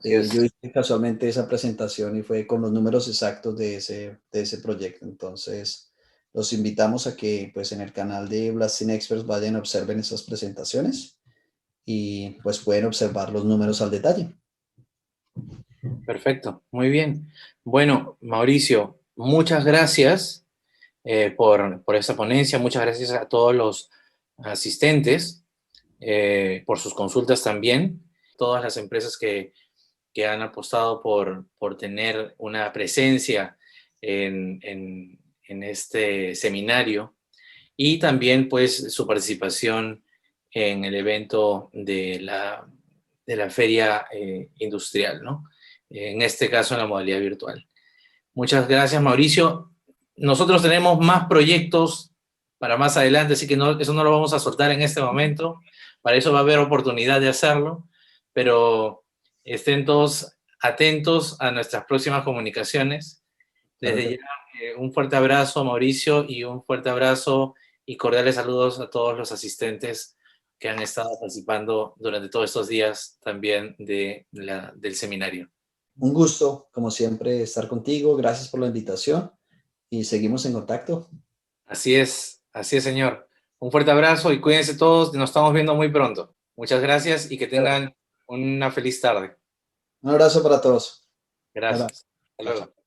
Yo hice casualmente esa presentación y fue con los números exactos de ese proyecto. Entonces, los invitamos a que, pues, en el canal de Blasting Experts vayan a observen esas presentaciones y, pues, pueden observar los números al detalle. Perfecto, muy bien. Bueno, Mauricio, muchas gracias por esta ponencia. Muchas gracias a todos los asistentes por sus consultas también. Todas las empresas que han apostado por tener una presencia en este seminario y también pues su participación en el evento de la feria industrial, ¿no? En este caso en la modalidad virtual. Muchas gracias, Mauricio. Nosotros tenemos más proyectos para más adelante, así que eso no lo vamos a soltar en este momento. Para eso va a haber oportunidad de hacerlo, pero estén todos atentos a nuestras próximas comunicaciones. Desde ya, un fuerte abrazo, Mauricio, y un fuerte abrazo y cordiales saludos a todos los asistentes que han estado participando durante todos estos días también del seminario. Un gusto, como siempre, estar contigo. Gracias por la invitación y seguimos en contacto. Así es, señor. Un fuerte abrazo y cuídense todos. Nos estamos viendo muy pronto. Muchas gracias y que tengan una feliz tarde. Un abrazo para todos. Gracias. Hasta luego. Chao.